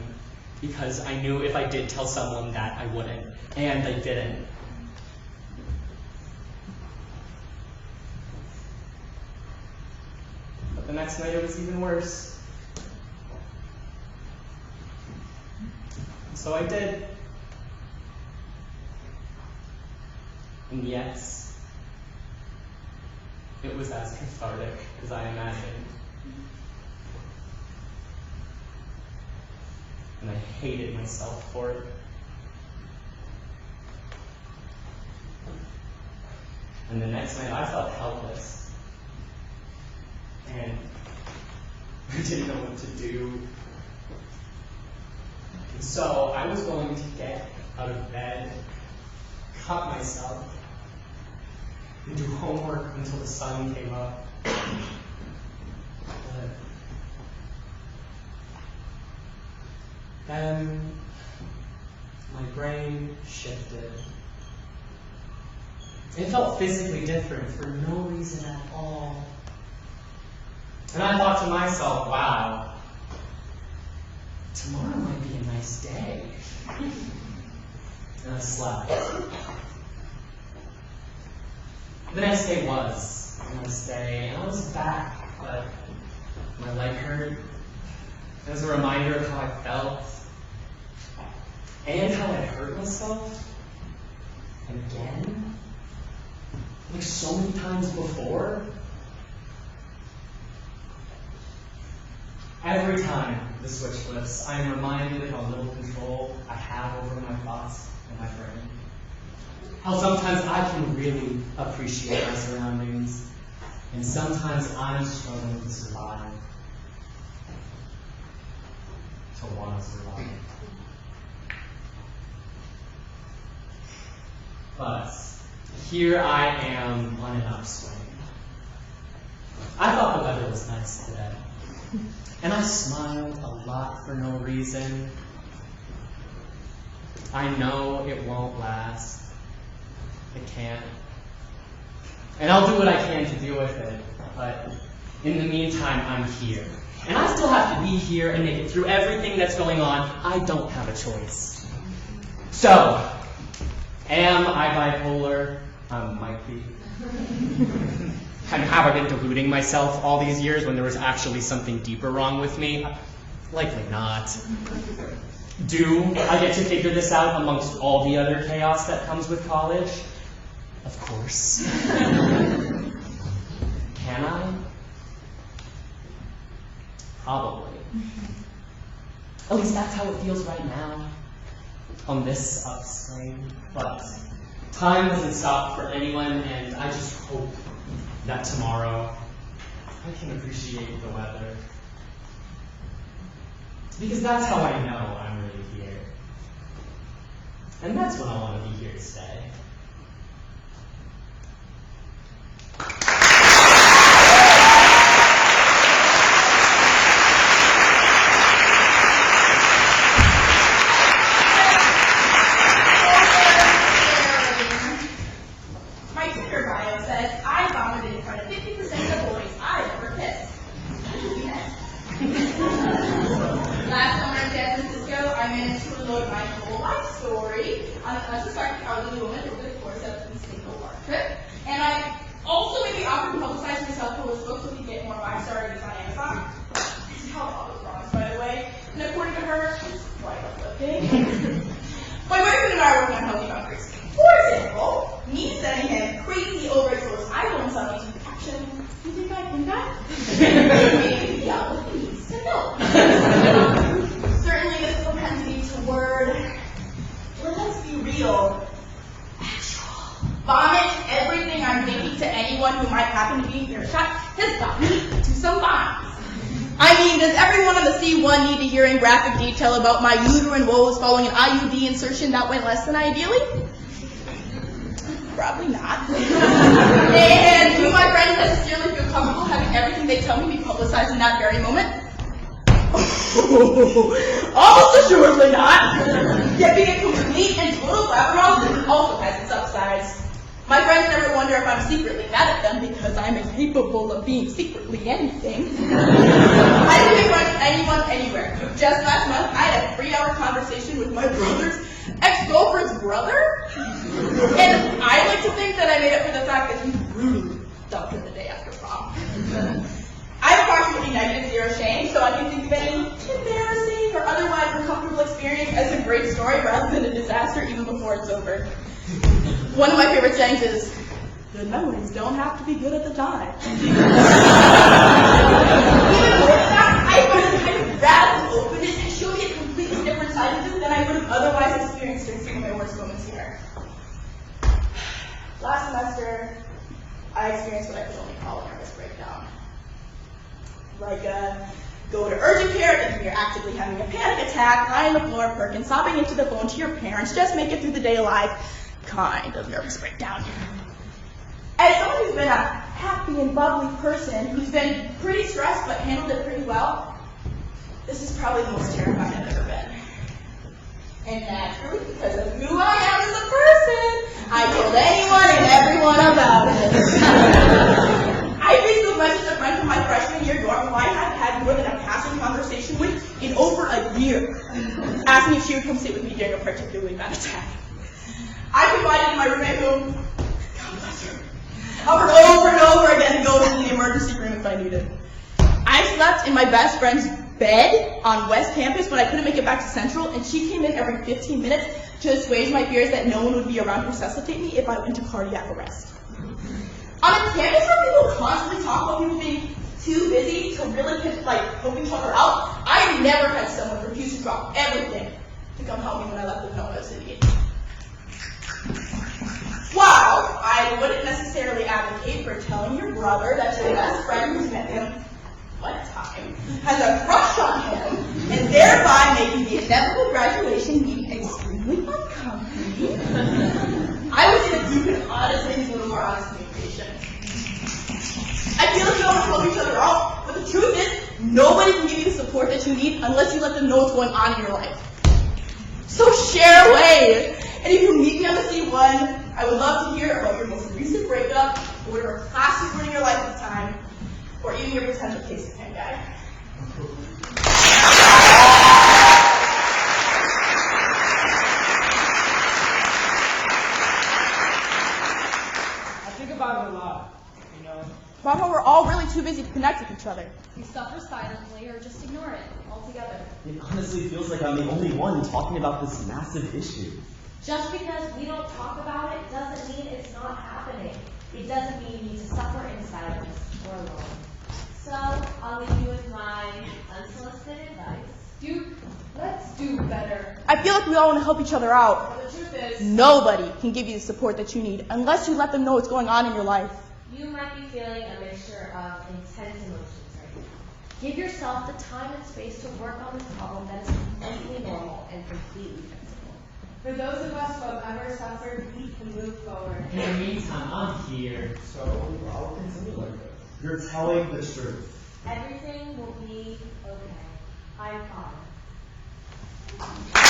because I knew if I did tell someone that I wouldn't, and I didn't. But the next night it was even worse. So I did. And yes, it was as cathartic as I imagined. And I hated myself for it. And the next night I felt helpless. And I didn't know what to do. And so I was going to get out of bed, cut myself, and do homework until the sun came up. But then my brain shifted. It felt physically different for no reason at all. And I thought to myself, wow, tomorrow might be a nice day. And I slept. The next day was a nice day, and I was back, but my leg hurt. As a reminder of how I felt, and how I hurt myself again, like so many times before. Every time the switch flips, I am reminded of how little control I have over my thoughts and my brain. How sometimes I can really appreciate my surroundings, and sometimes I'm struggling to survive. To want to survive. But here I am on an upswing. I thought the weather was nice today. And I smiled a lot for no reason. I know it won't last. It can't. And I'll do what I can to deal with it. But in the meantime, I'm here. And I still have to be here and make it through everything that's going on. I don't have a choice. So, am I bipolar? Might be. And have I been deluding myself all these years when there was actually something deeper wrong with me? Likely not. Do I get to figure this out amongst all the other chaos that comes with college? Of course. Can I? Probably. At least that's how it feels right now, on this upswing. But time doesn't stop for anyone, and I just hope that tomorrow I can appreciate the weather. Because that's how I know I'm really here. And that's when I want to be here to stay. My Tinder bio says I vomited in front of 50% of the boys I ever kissed. Last summer in San Francisco, I managed to unload my whole life story on an unsuspecting elderly woman over the course of a single work trip. And I also maybe offered to publicize myself for this book so we could get more 5-star reviews on Amazon. This is how all was promised, by the way. And according to her, she's quite uplifting. My boyfriend and I are working on healthy boundaries. For example, me sending him crazy overexposed iPhone selfies with the caption, "You think I can that?" Maybe the outlook needs to know. Certainly this propensity to word, let's be real, actual, vomit everything I'm thinking to anyone who might happen to be in earshot has got me to some vines. I mean, does everyone on the C1 need to hear in graphic detail about my uterine woes following an IUD insertion that went less than ideally? Probably not. And do my friends necessarily feel comfortable having everything they tell me be publicized in that very moment? Almost assuredly not. Yet being a complete and total flabbergasted also has its upsides. My friends never wonder if I'm secretly mad at them because I'm incapable of being secretly anything. I can make fun of anyone anywhere. Just last month, I had a 3-hour conversation with my brother's ex-girlfriend's brother. And I like to think that I made up for the fact that he brutally dumped her the day after prom. I have approximately -0 shame, so I can think of any embarrassing or otherwise uncomfortable experience as a great story rather than a disaster even before it's over. One of my favorite sayings is, good memories don't have to be good at the time. Even more than that, I find the kind of radical openness and showed me a completely different side of him than I would have otherwise experienced during some of my worst moments here. Last semester, I experienced what I could only call a nervous breakdown. Like, go to urgent care, thinking you're actively having a panic attack, lie on the floor, perking, sobbing into the phone to your parents, just make it through the day alive. Kind of nervous breakdown. As someone who's been a happy and bubbly person, who's been pretty stressed but handled it pretty well, this is probably the most terrified I've ever been. And naturally, because of who I am as a person, I told anyone and everyone about it. I Facebook messaged a friend from my freshman year dorm who I had had more than a passing conversation with in over a year, asking if she would come sit with me during a particularly bad attack. I confided in my roommate who, God bless her, offered over and over again to go to the emergency room if I needed. I slept in my best friend's bed on West Campus when I couldn't make it back to Central, and she came in every 15 minutes to assuage my fears that no one would be around to resuscitate me if I went into cardiac arrest. On a campus where people constantly talk about people being too busy to really help each other out, I never had someone refuse to drop everything to come help me when I let them know I was in need. While I wouldn't necessarily advocate for telling your brother that your best friend who's met him one time has a crush on him, and thereby making the inevitable graduation meeting extremely uncomfortable, I would say that you can honestly use a little more honest communication. I feel like we all want to help each other out, but the truth is, nobody can give you the support that you need unless you let them know what's going on in your life. So share away! And if you meet me on the C1, I would love to hear about your most recent breakup, or whatever class you were in your life at the time, or even your potential case of guy. I think about it a lot, you know. Mama, we're all really too busy to connect with each other. We suffer silently or just ignore it altogether. It honestly feels like I'm the only one talking about this massive issue. Just because we don't talk about it doesn't mean it's not happening. It doesn't mean you need to suffer in silence or alone. So, I'll leave you with my unsolicited advice. Let's do better. I feel like we all want to help each other out. But the truth is, Nobody can give you the support that you need unless you let them know what's going on in your life. You might be feeling a mixture of intense emotions right now. Give yourself the time and space to work on this problem that is completely normal and completely fixable. For those of us who have ever suffered, we can move forward. In the meantime, I'm here. So I'll continue like this. You're telling the truth. Everything will be okay. I promise.